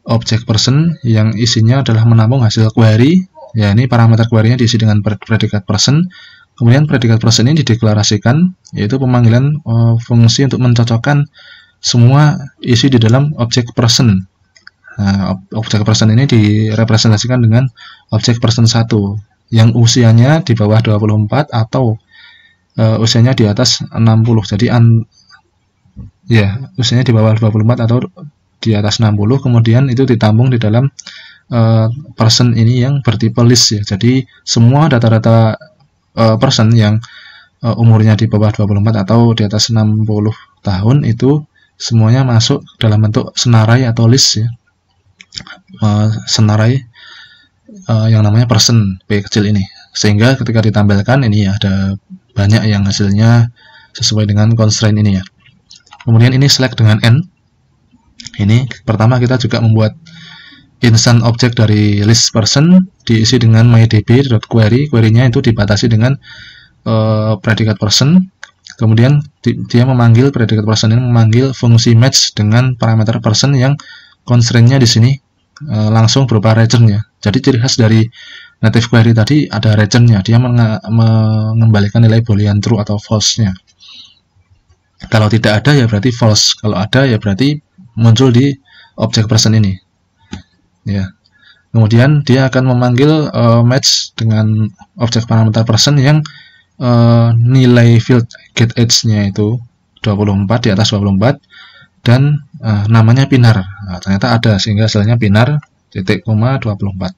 Speaker 1: objek person yang isinya adalah menampung hasil query. Ya, ini parameter query-nya diisi dengan predikat person. Kemudian predikat person ini dideklarasikan, yaitu pemanggilan fungsi untuk mencocokkan semua isi di dalam objek person. Nah, objek person ini direpresentasikan dengan objek person 1 yang usianya di bawah 24 atau usianya di atas 60. Jadi usianya di bawah 24 atau di atas 60, kemudian itu ditampung di dalam person ini yang bertipe list ya. Jadi semua data-data person yang umurnya di bawah 24 atau di atas 60 tahun itu semuanya masuk dalam bentuk senarai atau list ya. Senarai yang namanya person P kecil ini, sehingga ketika ditampilkan ini ya, ada banyak yang hasilnya sesuai dengan constraint ini ya. Kemudian ini select dengan n. Ini pertama kita juga membuat instance object dari list person, diisi dengan mydb.query. Query-nya itu dibatasi dengan predikat person. Kemudian dia memanggil predikat person ini memanggil fungsi match dengan parameter person yang constraint-nya di sini langsung berupa return-nya. Jadi ciri khas dari native query tadi ada return-nya, dia mengembalikan nilai boolean true atau false-nya. Kalau tidak ada ya berarti false, kalau ada ya berarti muncul di objek person ini. Ya. Kemudian dia akan memanggil match dengan objek parameter person yang nilai field get age-nya itu 24, di atas 24, dan namanya pinar. Nah, ternyata ada sehingga hasilnya pinar titik koma 24.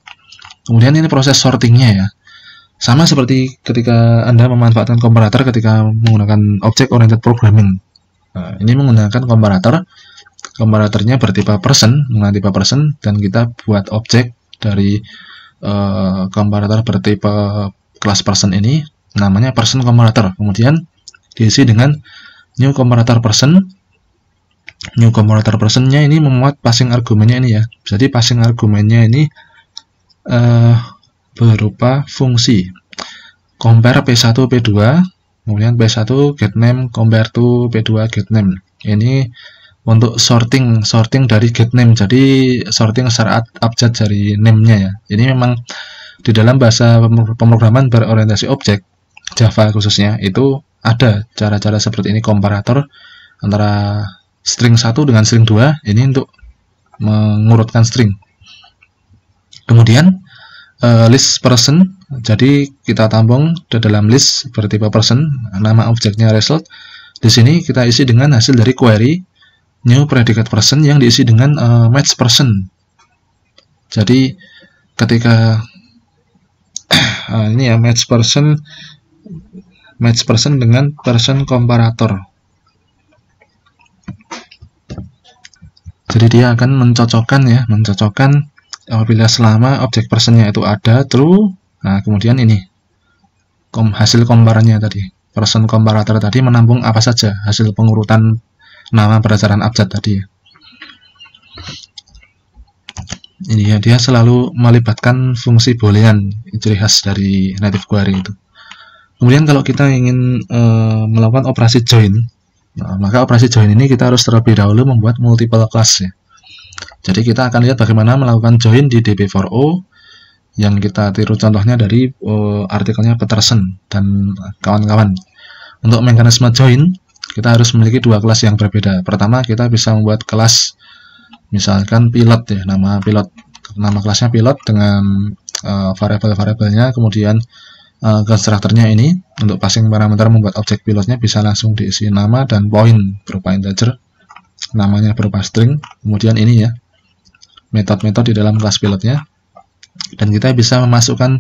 Speaker 1: Kemudian ini proses sortingnya ya, sama seperti ketika Anda memanfaatkan komparator ketika menggunakan object oriented programming. Nah, ini menggunakan komparator. Komparatornya bertipe person, menggunakan tipe person, dan kita buat objek dari komparator bertipe kelas person ini, namanya person comparator. Kemudian diisi dengan new comparator person. New comparator person-nya ini memuat passing argumennya ini ya. Jadi passing argumennya ini berupa fungsi compare P1 P2, kemudian P1 get name compare to P2 get name. Ini untuk sorting dari get name, jadi sorting secara abjad dari name-nya ya. Ini memang di dalam bahasa pemrograman berorientasi objek Java khususnya itu ada cara-cara seperti ini, komparator antara string 1 dengan string 2 ini untuk mengurutkan string. Kemudian list person, jadi kita tampung di dalam list bertipe person, nama objeknya result. Di sini kita isi dengan hasil dari query new predikat person yang diisi dengan match person. Jadi ketika ini ya match person dengan person comparator. Jadi dia akan mencocokkan apabila selama objek personnya itu ada true. Nah, kemudian ini hasil komparannya tadi, person comparator tadi menampung apa saja hasil pengurutan nama berdasarkan abjad tadi. Ini ya, dia selalu melibatkan fungsi boolean, ciri khas dari native query itu. Kemudian kalau kita ingin melakukan operasi join, nah, maka operasi join ini kita harus terlebih dahulu membuat multiple class ya. Jadi kita akan lihat bagaimana melakukan join di DB4O yang kita tiru contohnya dari artikelnya Peterson dan kawan-kawan. Untuk mekanisme join kita harus memiliki dua kelas yang berbeda. Pertama, kita bisa membuat kelas misalkan pilot ya, nama kelasnya pilot dengan variabel-variabelnya, kemudian konstruktornya ini untuk passing parameter membuat objek pilotnya bisa langsung diisi nama dan poin berupa integer, namanya berupa string, kemudian ini ya metode-metode di dalam kelas pilotnya, dan kita bisa memasukkan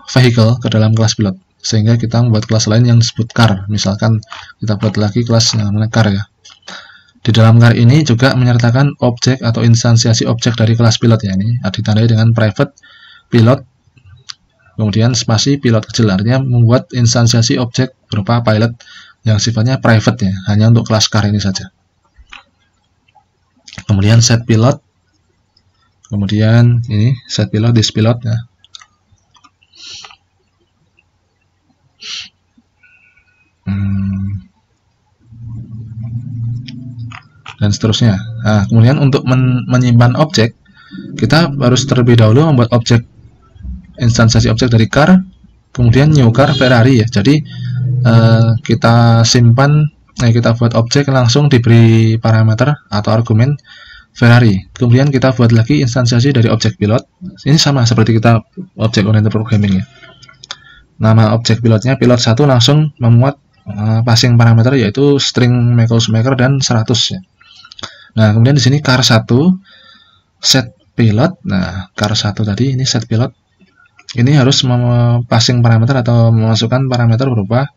Speaker 1: vehicle ke dalam kelas pilot sehingga kita membuat kelas lain yang disebut car. Misalkan kita buat lagi kelas yang namanya car ya. Di dalam car ini juga menyertakan objek atau instansiasi objek dari kelas pilot ya, ini ditandai dengan private pilot kemudian spasi pilot kecil, artinya membuat instansiasi objek berupa pilot yang sifatnya private ya, hanya untuk kelas car ini saja. Kemudian set pilot, kemudian ini set pilot, this pilot ya. Dan seterusnya. Nah, kemudian untuk menyimpan objek, kita harus terlebih dahulu membuat objek instansiasi objek dari car, kemudian new car Ferrari ya. Jadi kita simpan, kita buat objek langsung diberi parameter atau argumen Ferrari. Kemudian kita buat lagi instansiasi dari objek pilot. Ini sama seperti kita objek oriented programming ya. Nama objek pilotnya pilot 1 langsung memuat passing parameter yaitu string maker dan 100 ya. Nah, kemudian di sini car 1 set pilot. Nah, car 1 tadi ini set pilot. Ini harus passing parameter atau memasukkan parameter berupa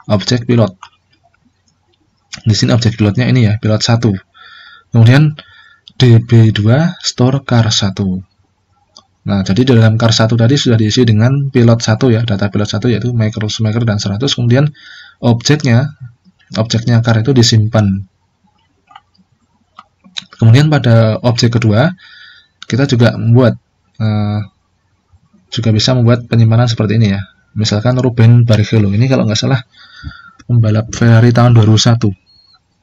Speaker 1: objek pilot. Di sini objek pilotnya ini ya, pilot 1. Kemudian db2 store car 1. Nah, jadi di dalam car 1 tadi sudah diisi dengan pilot 1 ya, data pilot 1 yaitu maker, maker dan 100. Kemudian objeknya car itu disimpan. Kemudian pada objek kedua kita juga membuat juga bisa membuat penyimpanan seperti ini ya. Misalkan Ruben Barrichello, ini kalau nggak salah pembalap Ferrari tahun 2001.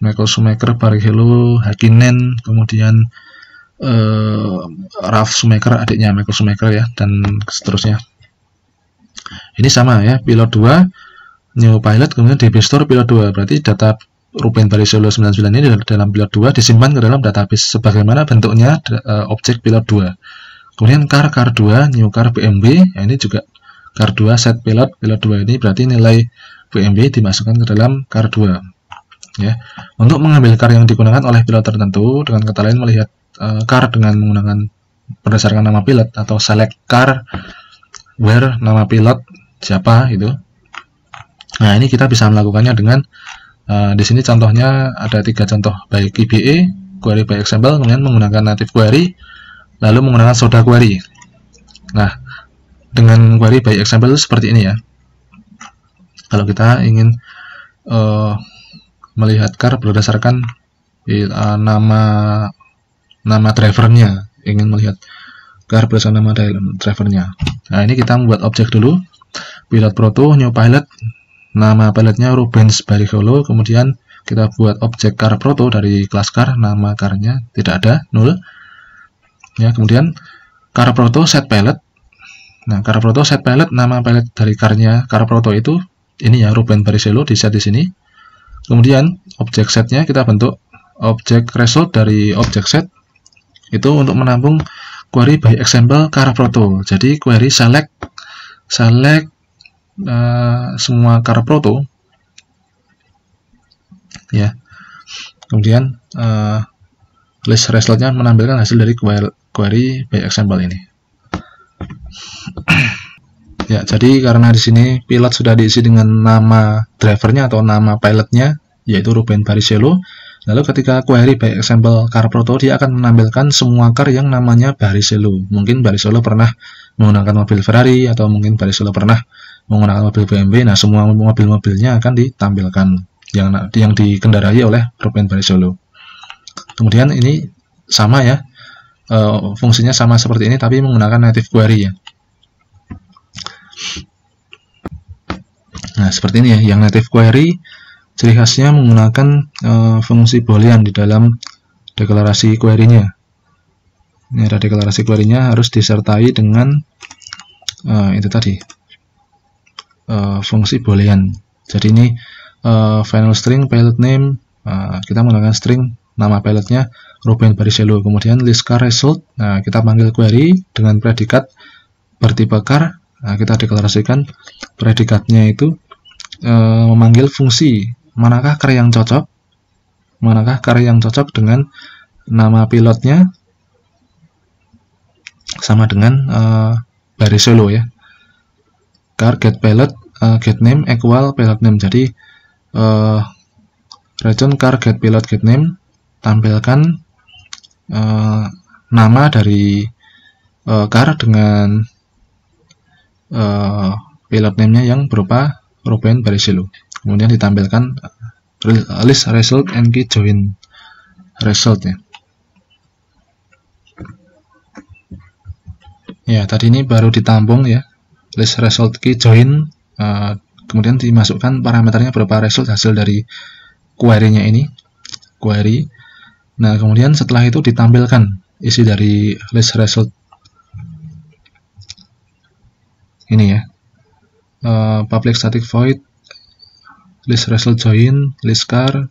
Speaker 1: Michael Schumacher, Barrichello, Hakkinen, kemudian Ralf Schumacher, adiknya Michael Schumacher ya, dan seterusnya. Ini sama ya, pilot 2, new pilot, kemudian DB store pilot 2. Berarti data Ruben Barrichello 99 ini dalam pilot 2 disimpan ke dalam database sebagaimana bentuknya objek pilot 2. Kemudian car 2, new car BMW, ya ini juga car 2 set pilot 2 ini berarti nilai BMW dimasukkan ke dalam car 2. Ya. Untuk mengambil car yang digunakan oleh pilot tertentu, dengan kata lain melihat car dengan menggunakan berdasarkan nama pilot atau select car where nama pilot siapa itu. Nah, ini kita bisa melakukannya dengan di sini contohnya ada 3 contoh, baik QBE, query by example, kemudian menggunakan native query, lalu menggunakan soda query. Nah, dengan query by example seperti ini ya. Kalau kita ingin melihat car berdasarkan nama drivernya, ingin melihat car berdasarkan nama drivernya. Nah, ini kita membuat objek dulu, pilot proto, new pilot, nama pilotnya Rubens Barrichello, kemudian kita buat objek car proto dari kelas car, nama carnya tidak ada, 0. Ya, kemudian car proto set pilot. Nah, car proto set pilot, nama pilot dari carnya car proto itu ini ya, Ruben Barrichello, di set di sini. Kemudian objek setnya kita bentuk objek result dari objek set itu untuk menampung query by example car proto. Jadi query select semua car proto ya. Kemudian list resultnya menampilkan hasil dari query by example ini. Ya, jadi karena di sini pilot sudah diisi dengan nama drivernya atau nama pilotnya yaitu Ruben Barrichello. Lalu ketika query by example car proto, dia akan menampilkan semua car yang namanya Barrichello. Mungkin Barrichello pernah menggunakan mobil Ferrari, atau mungkin Barrichello pernah menggunakan mobil BMW. Nah, semua mobil-mobilnya akan ditampilkan yang dikendarai oleh Ruben Barrichello. Kemudian ini sama ya, fungsinya sama seperti ini, tapi menggunakan native query ya. Nah, seperti ini ya, yang native query ciri khasnya menggunakan fungsi boolean di dalam deklarasi query-nya. Ini ada deklarasi query-nya harus disertai dengan itu tadi, fungsi boolean. Jadi ini final string pilot name, kita menggunakan string nama pilotnya Ruben Barrichello. Kemudian list car result, nah kita panggil query dengan predikat bertipe car. Nah, kita deklarasikan predikatnya itu memanggil fungsi manakah car yang cocok dengan nama pilotnya sama dengan Barrichello ya. Car get pilot get name equal pilot name. Jadi return car get pilot get name, tampilkan nama dari car dengan pilot name-nya yang berupa Ruben Barrichello. Kemudian ditampilkan list result and key join result ya. Ya, tadi ini baru ditampung ya, list result key join, kemudian dimasukkan parameternya berupa result hasil dari query-nya ini, query. Nah, kemudian setelah itu ditampilkan isi dari list result ini ya, public static void list result join list car.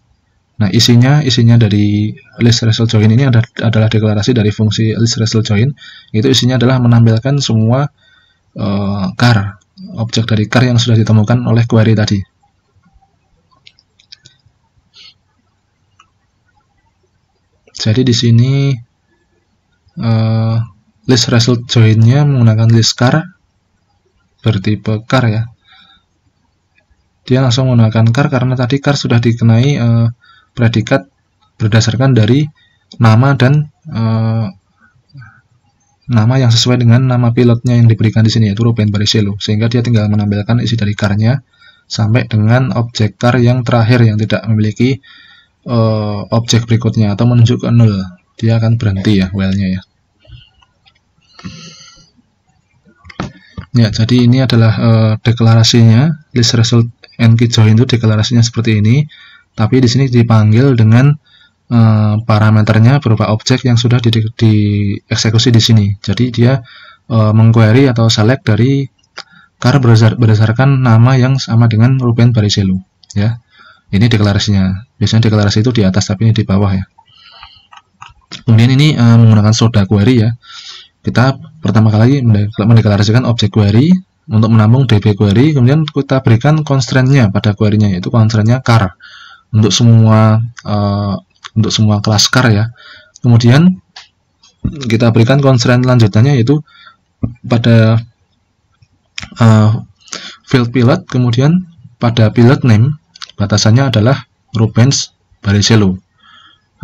Speaker 1: Nah, isinya dari list result join ini adalah deklarasi dari fungsi list result join. Itu isinya adalah menampilkan semua car, objek dari car yang sudah ditemukan oleh query tadi. Jadi di sini list result join-nya menggunakan list car bertipe car ya. Dia langsung menggunakan car karena tadi car sudah dikenai predikat berdasarkan dari nama dan nama yang sesuai dengan nama pilotnya yang diberikan di sini, yaitu Ruben Barrichello, sehingga dia tinggal menampilkan isi dari car-nya sampai dengan objek car yang terakhir yang tidak memiliki objek berikutnya atau menunjuk ke 0, dia akan berhenti ya while-nya ya. Ya, jadi ini adalah deklarasinya, list result and key join itu deklarasinya seperti ini, tapi di sini dipanggil dengan parameternya berupa objek yang sudah dieksekusi di sini. Jadi dia mengquery atau select dari car berdasarkan nama yang sama dengan Ruben Barrichello ya. Ini deklarasinya. Biasanya deklarasi itu di atas, tapi ini di bawah ya. Kemudian ini menggunakan soda query ya. Kita pertama kali mendeklarasikan objek query untuk menampung DB query, kemudian kita berikan constraint-nya pada query-nya, yaitu constraint-nya car untuk semua kelas car ya. Kemudian kita berikan constraint lanjutannya, yaitu pada field pilot, kemudian pada pilot name batasannya adalah Ruben Barrichello.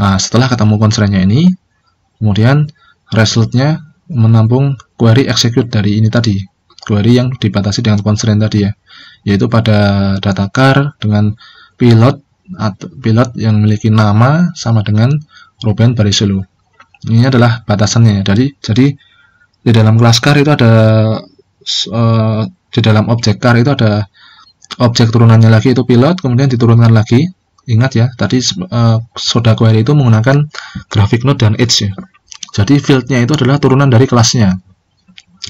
Speaker 1: Nah, setelah ketemu constraint-nya ini, kemudian result-nya menampung query execute dari ini tadi, query yang dibatasi dengan constraint tadi ya, yaitu pada data car dengan pilot atau pilot yang memiliki nama sama dengan Ruben Barrichello. Ini adalah batasannya. Jadi di dalam kelas car itu ada di dalam objek car itu ada objek turunannya lagi, itu pilot, kemudian diturunkan lagi. Ingat ya, tadi soda query itu menggunakan graphic node dan edge ya. Jadi fieldnya itu adalah turunan dari kelasnya.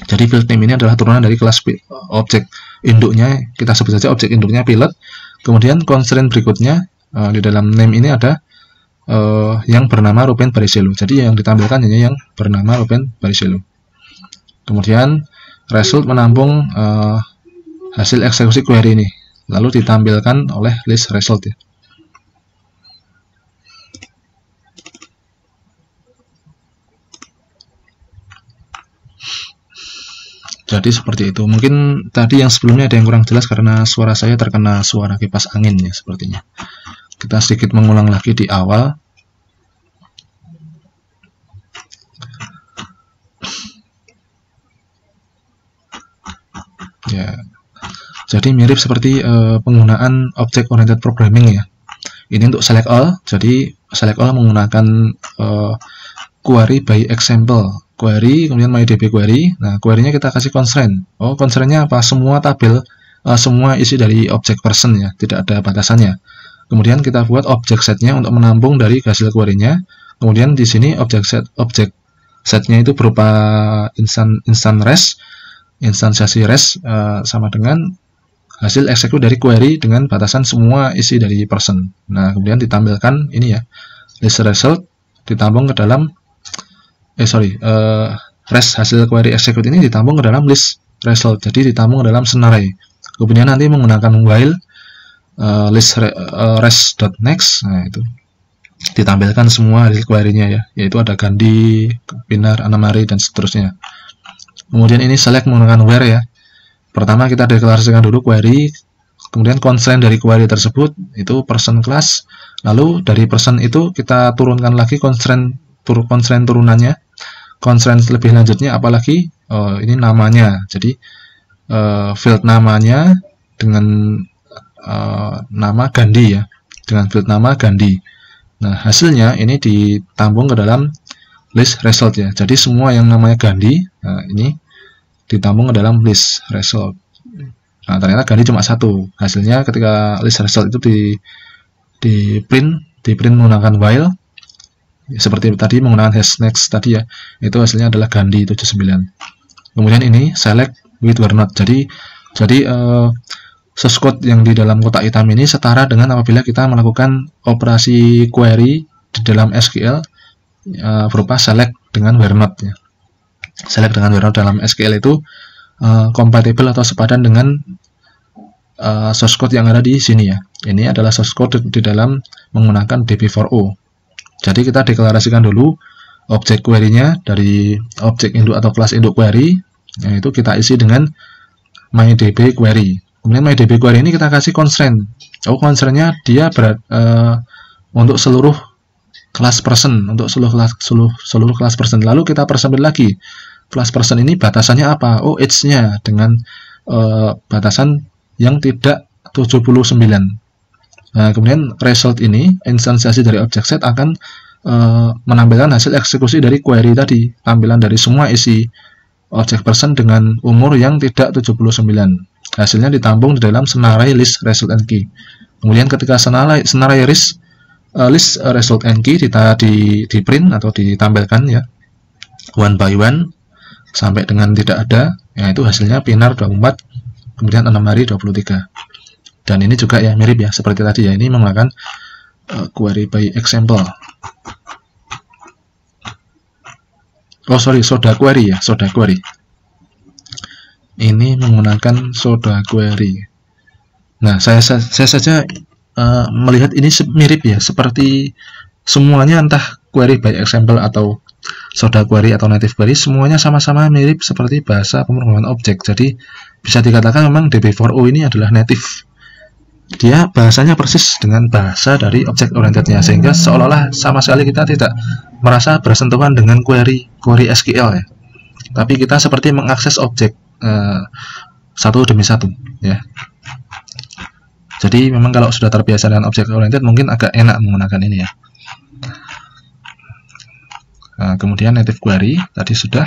Speaker 1: Jadi field name ini adalah turunan dari kelas objek induknya, kita sebut saja objek induknya pilot. Kemudian constraint berikutnya di dalam name ini ada yang bernama Ruben Barrichello. Jadi yang ditampilkan hanya yang bernama Ruben Barrichello. Kemudian result menampung hasil eksekusi query ini, lalu ditampilkan oleh list result ya. Jadi seperti itu. Mungkin tadi yang sebelumnya ada yang kurang jelas karena suara saya terkena suara kipas angin ya sepertinya. Kita sedikit mengulang lagi di awal. Ya. Jadi mirip seperti penggunaan object oriented programming ya. Ini untuk select all. Jadi select all menggunakan query by example query, kemudian mydb query. Nah, query-nya kita kasih constraint. Oh, constraint-nya apa? Semua tabel, semua isi dari object person ya, tidak ada batasannya. Kemudian kita buat object set-nya untuk menampung dari hasil query-nya. Kemudian di sini object set-nya itu berupa instansiasi res sama dengan hasil execute dari query dengan batasan semua isi dari person. Nah, kemudian ditampilkan ini ya, list result ditampung ke dalam res hasil query execute ini ditampung ke dalam list result, jadi ditampung ke dalam scenario. Kemudian nanti menggunakan while list res.next, nah itu ditampilkan semua hasil query-nya ya, yaitu ada Gandhi, Pinar, Anamari dan seterusnya. Kemudian ini select menggunakan where ya. Pertama kita deklarasikan dulu query, kemudian constraint dari query tersebut itu person class, lalu dari person itu kita turunkan lagi constraint turunannya. Constraint lebih lanjutnya apalagi ini namanya. Jadi field namanya dengan nama Gandhi ya, dengan field nama Gandhi. Nah, hasilnya ini ditampung ke dalam list result ya. Jadi semua yang namanya Gandhi, nah, ini ditampung ke dalam list result. Nah, ternyata Gandhi cuma satu. Hasilnya ketika list result itu di print menggunakan while seperti tadi menggunakan hash next tadi ya, itu hasilnya adalah Gandhi 79. Kemudian ini select with where not. Jadi source code yang di dalam kotak hitam ini setara dengan apabila kita melakukan operasi query di dalam SQL berupa select dengan where not ya. Select dengan where not dalam SQL itu kompatibel atau sepadan dengan source code yang ada di sini ya. Ini adalah source code di dalam menggunakan db4o. Jadi kita deklarasikan dulu objek query-nya dari objek induk atau kelas induk query, yaitu kita isi dengan mydb query. Kemudian mydb query ini kita kasih constraint. Oh, constraint-nya dia untuk seluruh kelas person, untuk seluruh kelas person. Lalu kita persempit lagi. plus person ini batasannya apa? Oh, age-nya dengan batasan yang tidak 79. Nah, kemudian result ini, instansiasi dari object set akan menampilkan hasil eksekusi dari query tadi, tampilan dari semua isi object person dengan umur yang tidak 79. Hasilnya ditampung di dalam scenario list result and key. Kemudian ketika scenario list result and key di print atau ditampilkan ya, one by one sampai dengan tidak ada, yaitu hasilnya pinar 24, kemudian 6 hari 23. Dan ini juga ya mirip ya seperti tadi ya, ini menggunakan query by example. Oh sorry, soda query ya, soda query. Ini menggunakan soda query. Nah, saya saja melihat ini mirip ya, seperti semuanya entah query by example atau soda query atau native query, semuanya sama-sama mirip seperti bahasa pemrograman objek. Jadi bisa dikatakan memang DB4O ini adalah native. Dia bahasanya persis dengan bahasa dari object orientednya, sehingga seolah-olah sama sekali kita tidak merasa bersentuhan dengan query SQL ya. Tapi kita seperti mengakses objek satu demi satu ya. Jadi memang kalau sudah terbiasa dengan object oriented mungkin agak enak menggunakan ini ya. Kemudian native query tadi sudah.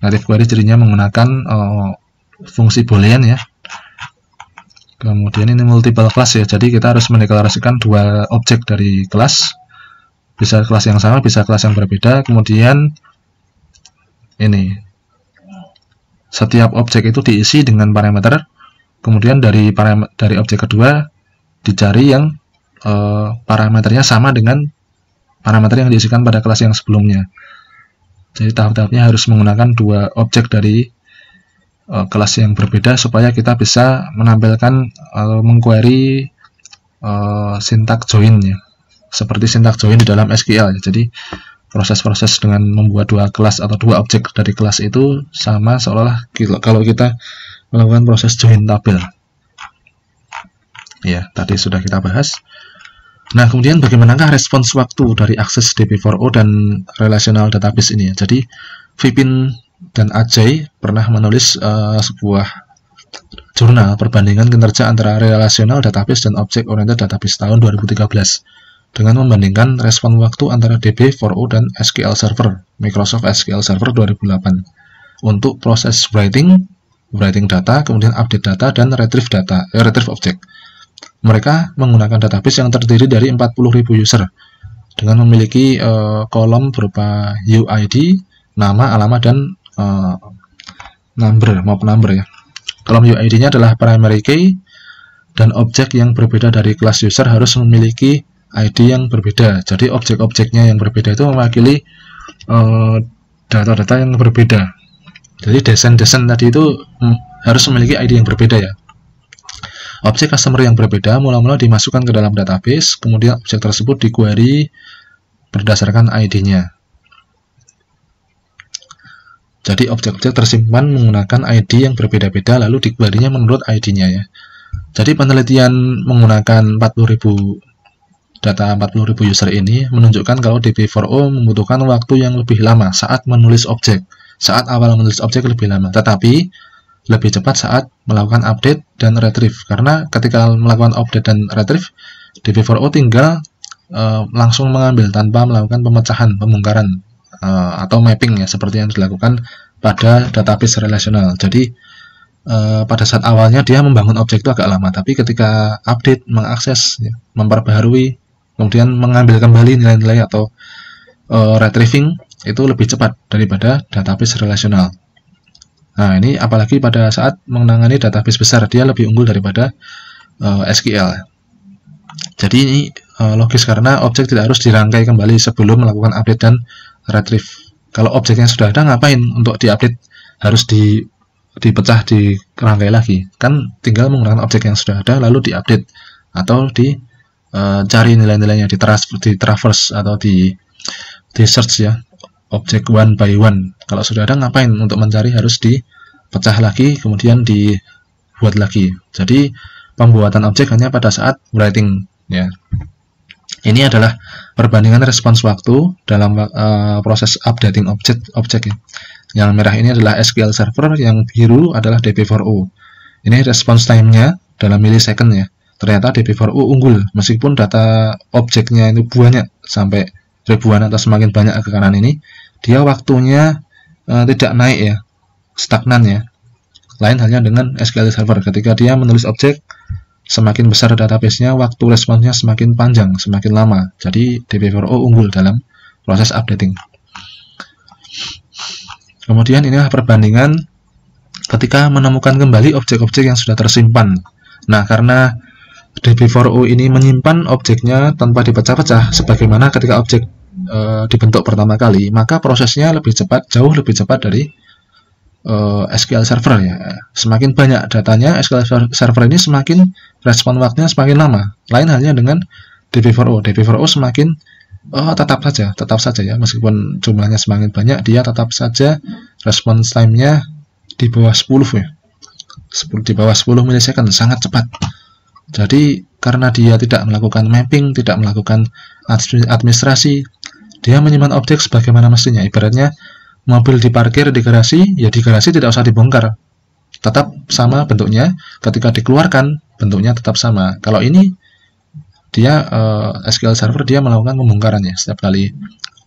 Speaker 1: Native query cirinya menggunakan fungsi boolean ya. Kemudian ini multiple class ya, jadi kita harus mendeklarasikan dua objek dari kelas, bisa kelas yang sama, bisa kelas yang berbeda. Kemudian ini setiap objek itu diisi dengan parameter, kemudian dari objek kedua dicari yang parameternya sama dengan parameter yang diisikan pada kelas yang sebelumnya. Jadi tahap-tahapnya harus menggunakan dua objek dari kelas yang berbeda supaya kita bisa menampilkan mengquery syntax join ya, seperti syntax join di dalam SQL ya. Jadi proses-proses dengan membuat dua kelas atau dua objek dari kelas itu sama seolah-olah kalau kita melakukan proses join tabel ya, tadi sudah kita bahas. Nah, kemudian bagaimanakah respons waktu dari akses DB4O dan relational database ini ya. Jadi Vipin dan Ajay pernah menulis sebuah jurnal perbandingan kinerja antara relational database dan object oriented database tahun 2013 dengan membandingkan respon waktu antara DB4O dan SQL Server, Microsoft SQL Server 2008 untuk proses writing data, kemudian update data dan retrieve object. Mereka menggunakan database yang terdiri dari 40.000 user dengan memiliki kolom berupa UID, nama, alamat, dan number ya. Kolom UID-nya adalah primary key, dan objek yang berbeda dari kelas user harus memiliki ID yang berbeda. Jadi objek-objeknya yang berbeda itu mewakili data-data yang berbeda. Jadi desain tadi itu harus memiliki ID yang berbeda ya. Objek customer yang berbeda mula-mula dimasukkan ke dalam database, kemudian objek tersebut di-query berdasarkan ID-nya. Jadi objek-objek tersimpan menggunakan ID yang berbeda-beda lalu di-query-nya menurut ID-nya ya. Jadi penelitian menggunakan 40.000 user ini menunjukkan kalau DB4O membutuhkan waktu yang lebih lama saat menulis objek. Saat awal menulis objek lebih lama, tetapi lebih cepat saat melakukan update dan retrieve. Karena ketika melakukan update dan retrieve, DB4O tinggal langsung mengambil tanpa melakukan pemecahan, pembongkaran atau mapping ya, seperti yang dilakukan pada database relasional. Jadi pada saat awalnya dia membangun objek itu agak lama, tapi ketika update, mengakses, ya, memperbaharui, kemudian mengambil kembali nilai-nilai atau retrieving itu lebih cepat daripada database relasional. Nah, ini apalagi pada saat menangani database besar, dia lebih unggul daripada SQL. Jadi ini logis karena objek tidak harus dirangkai kembali sebelum melakukan update dan retrieve. Kalau objeknya sudah ada, ngapain untuk diupdate harus dipecah, dirangkai lagi? Kan tinggal menggunakan objek yang sudah ada lalu diupdate atau dicari nilai-nilainya, di traverse atau di search ya, objek one by one. Kalau sudah ada, ngapain untuk mencari harus dipecah lagi kemudian dibuat lagi. Jadi pembuatan objek hanya pada saat writing ya. Ini adalah perbandingan respons waktu dalam proses updating objek ya. Yang merah ini adalah SQL Server, yang biru adalah DB4O. Ini response time-nya dalam millisecond ya. Ternyata DB4O unggul, meskipun data objeknya itu banyak, sampai ribuan atau semakin banyak ke kanan ini, dia waktunya tidak naik ya, stagnan ya. Lain halnya dengan SQL Server, ketika dia menulis objek, semakin besar database-nya, waktu responsnya semakin panjang, semakin lama. Jadi DB4O unggul dalam proses updating. Kemudian inilah perbandingan ketika menemukan kembali objek-objek yang sudah tersimpan. Nah, karena DB4O ini menyimpan objeknya tanpa dipecah-pecah, sebagaimana ketika objek dibentuk pertama kali, maka prosesnya lebih cepat, jauh lebih cepat dari SQL Server ya. Semakin banyak datanya, SQL Server ini semakin respon waktunya semakin lama. Lain halnya dengan DB4O. DB4O semakin tetap saja ya, meskipun jumlahnya semakin banyak, dia tetap saja response time-nya di bawah 10 ya. Di bawah 10 milisecond, sangat cepat. Jadi karena dia tidak melakukan mapping, tidak melakukan administrasi, dia menyimpan objek sebagaimana mestinya. Ibaratnya mobil diparkir di garasi, ya di garasi tidak usah dibongkar, tetap sama bentuknya. Ketika dikeluarkan, bentuknya tetap sama. Kalau ini dia SQL Server, dia melakukan pembongkarannya setiap kali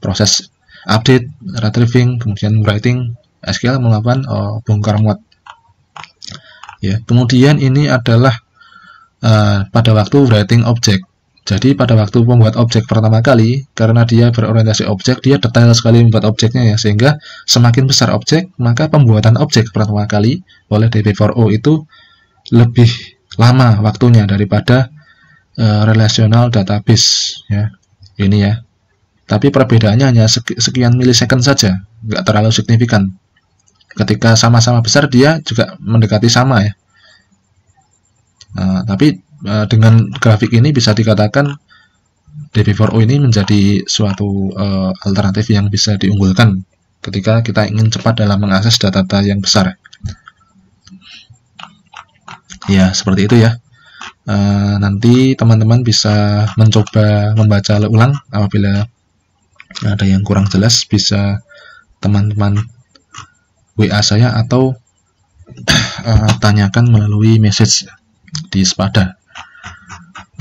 Speaker 1: proses update, retrieving, kemudian writing, SQL melakukan bongkar muat ya. Kemudian ini adalah pada waktu writing object. Jadi pada waktu membuat objek pertama kali, karena dia berorientasi objek, dia detail sekali membuat objeknya ya, sehingga semakin besar objek, maka pembuatan objek pertama kali oleh DB4O itu lebih lama waktunya daripada relational database ya. Ini ya. Tapi perbedaannya hanya sekian milisecond saja, nggak terlalu signifikan. Ketika sama-sama besar, dia juga mendekati sama ya. Tapi dengan grafik ini bisa dikatakan DB4O ini menjadi suatu alternatif yang bisa diunggulkan ketika kita ingin cepat dalam mengakses data-data yang besar. Ya, seperti itu ya. Nanti teman-teman bisa mencoba membaca ulang. Apabila ada yang kurang jelas, bisa teman-teman WA saya atau tanyakan melalui message di Spada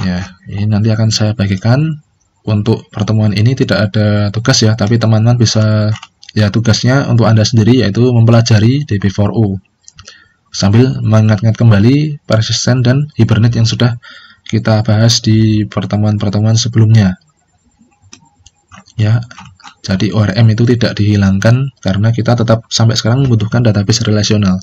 Speaker 1: ya. Ini nanti akan saya bagikan. Untuk pertemuan ini tidak ada tugas ya, tapi teman-teman bisa ya, tugasnya untuk Anda sendiri, yaitu mempelajari DB4O sambil mengingat-ingat kembali persistent dan hibernate yang sudah kita bahas di pertemuan-pertemuan sebelumnya ya. Jadi ORM itu tidak dihilangkan karena kita tetap sampai sekarang membutuhkan database relasional.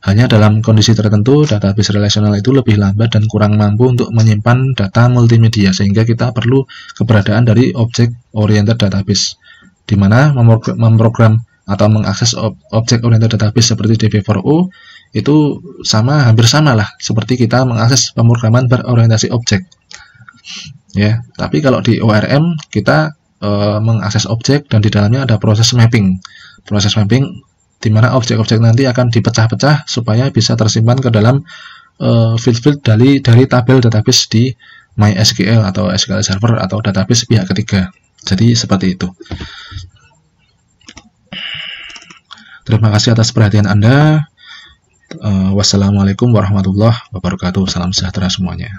Speaker 1: Hanya dalam kondisi tertentu database relasional itu lebih lambat dan kurang mampu untuk menyimpan data multimedia, sehingga kita perlu keberadaan dari object oriented database, di mana memprogram atau mengakses object oriented database seperti DB4O itu hampir sama lah seperti kita mengakses pemrograman berorientasi objek ya. Tapi kalau di ORM kita mengakses objek dan di dalamnya ada proses mapping di mana objek-objek nanti akan dipecah-pecah supaya bisa tersimpan ke dalam field-field dari tabel database di MySQL atau SQL Server atau database pihak ketiga. Jadi seperti itu. Terima kasih atas perhatian Anda. Wassalamualaikum warahmatullahi wabarakatuh. Salam sejahtera semuanya.